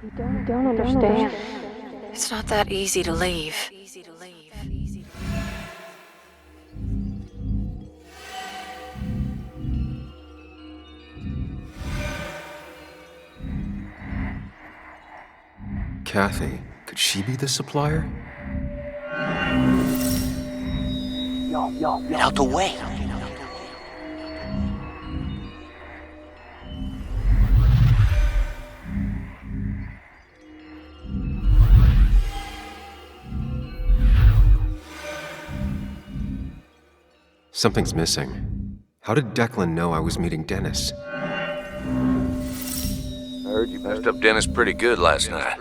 You don't understand. It's not that easy to leave. Kathy, could she be the supplier? Get out the way. Something's missing. How did Declan know I was meeting Dennis? I heard you messed up Dennis pretty good last night.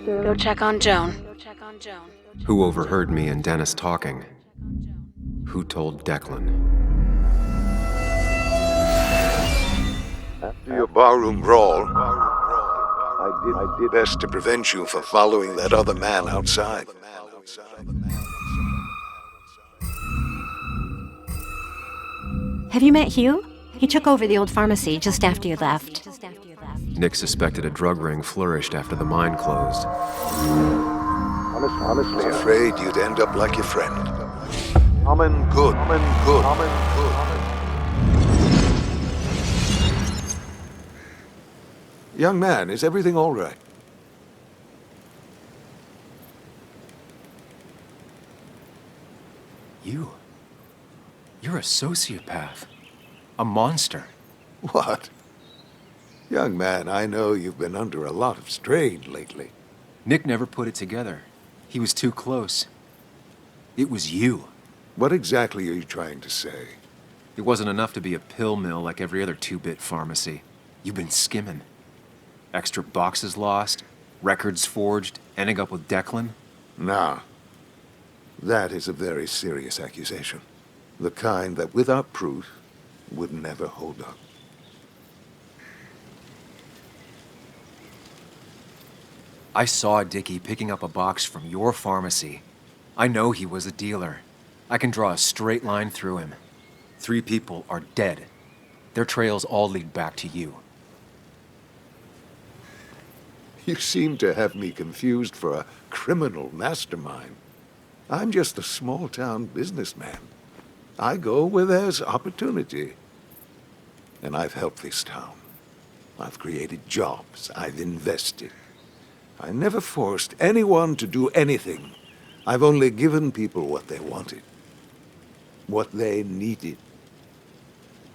Go check on Joan. Who overheard me and Dennis talking? Who told Declan? After your barroom brawl, I did best to prevent you from following that other man outside. Have you met Hugh? He took over the old pharmacy just after you left. Nick suspected a drug ring flourished after the mine closed. honestly afraid you'd end up like your friend. Common good. Young man, is everything all right? You're a sociopath. A monster. What? Young man, I know you've been under a lot of strain lately. Nick never put it together. He was too close. It was you. What exactly are you trying to say? It wasn't enough to be a pill mill like every other two-bit pharmacy. You've been skimming. Extra boxes lost, records forged, ending up with Declan. Nah. That is a very serious accusation. The kind that, without proof, would never hold up. I saw Dickie picking up a box from your pharmacy. I know he was a dealer. I can draw a straight line through him. 3 people are dead. Their trails all lead back to you. You seem to have me confused for a criminal mastermind. I'm just a small-town businessman. I go where there's opportunity. And I've helped this town. I've created jobs. I've invested. I never forced anyone to do anything. I've only given people what they wanted. What they needed.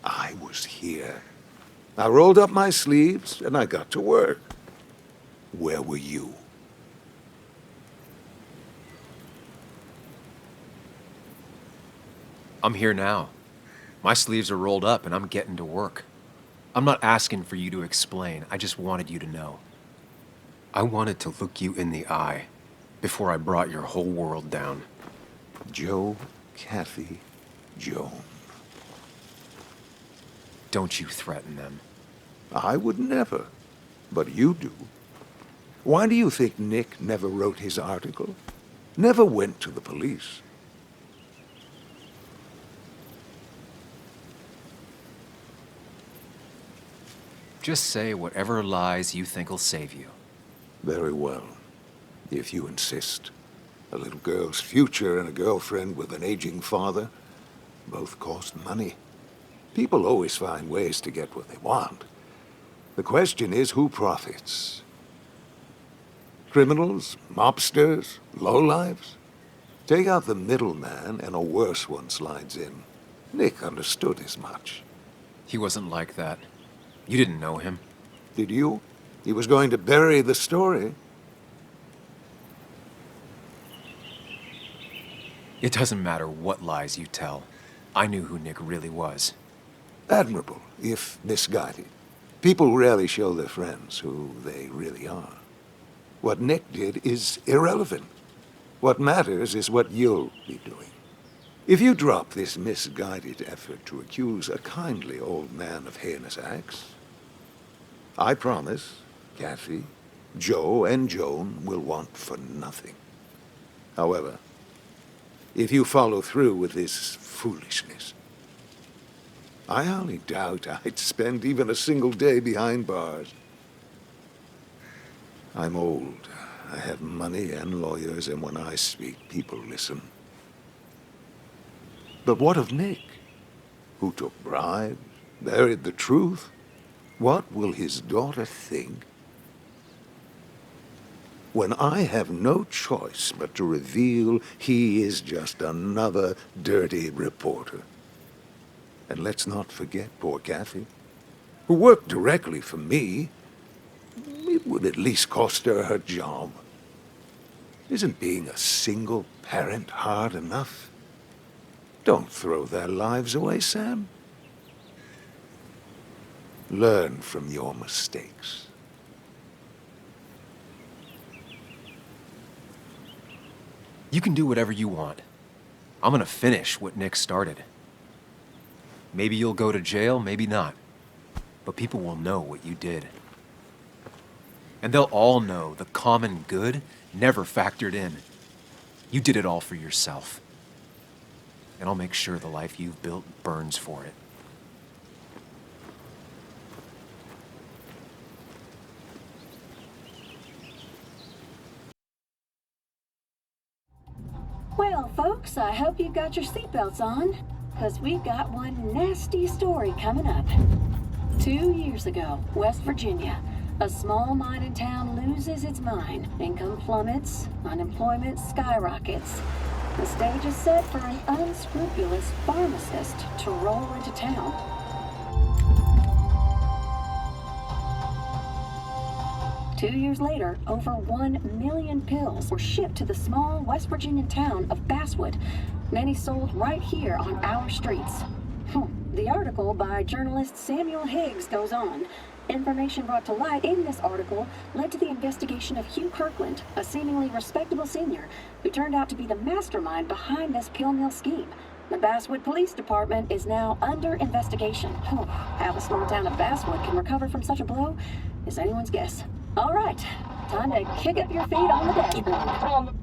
I was here. I rolled up my sleeves and I got to work. Where were you? I'm here now. My sleeves are rolled up and I'm getting to work. I'm not asking for you to explain. I just wanted you to know. I wanted to look you in the eye before I brought your whole world down. Joe, Kathy, Joan. Don't you threaten them. I would never, but you do. Why do you think Nick never wrote his article? Never went to the police? Just say whatever lies you think'll save you. Very well, if you insist. A little girl's future and a girlfriend with an aging father both cost money. People always find ways to get what they want. The question is, who profits? Criminals? Mobsters? Lowlifes? Take out the middleman and a worse one slides in. Nick understood as much. He wasn't like that. You didn't know him. Did you? He was going to bury the story. It doesn't matter what lies you tell. I knew who Nick really was. Admirable, if misguided. People rarely show their friends who they really are. What Nick did is irrelevant. What matters is what you'll be doing. If you drop this misguided effort to accuse a kindly old man of heinous acts, I promise Kathy, Joe, and Joan will want for nothing. However, if you follow through with this foolishness, I highly doubt I'd spend even a single day behind bars. I'm old. I have money and lawyers, and when I speak, people listen. But what of Nick? Who took bribes, buried the truth? What will his daughter think when I have no choice but to reveal he is just another dirty reporter? And let's not forget poor Kathy, who worked directly for me. It would at least cost her her job. Isn't being a single parent hard enough? Don't throw their lives away, Sam. Learn from your mistakes. You can do whatever you want. I'm gonna finish what Nick started. Maybe you'll go to jail, maybe not. But people will know what you did. And they'll all know the common good never factored in. You did it all for yourself. And I'll make sure the life you've built burns for it. folks, I hope you've got your seatbelts on, because we've got one nasty story coming up. 2 years ago, West Virginia, a small mining town loses its mine. Income plummets, unemployment skyrockets. The stage is set for an unscrupulous pharmacist to roll into town. Two years later, over 1 million pills were shipped to the small West Virginia town of Basswood, many sold right here on our streets. The article by journalist Samuel Higgs goes on. Information brought to light in this article led to the investigation of Hugh Kirkland, a seemingly respectable senior who turned out to be the mastermind behind this pill mill scheme. The Basswood Police Department is now under investigation. How the small town of Basswood can recover from such a blow is anyone's guess. All right, time to kick up your feet on the dashboard.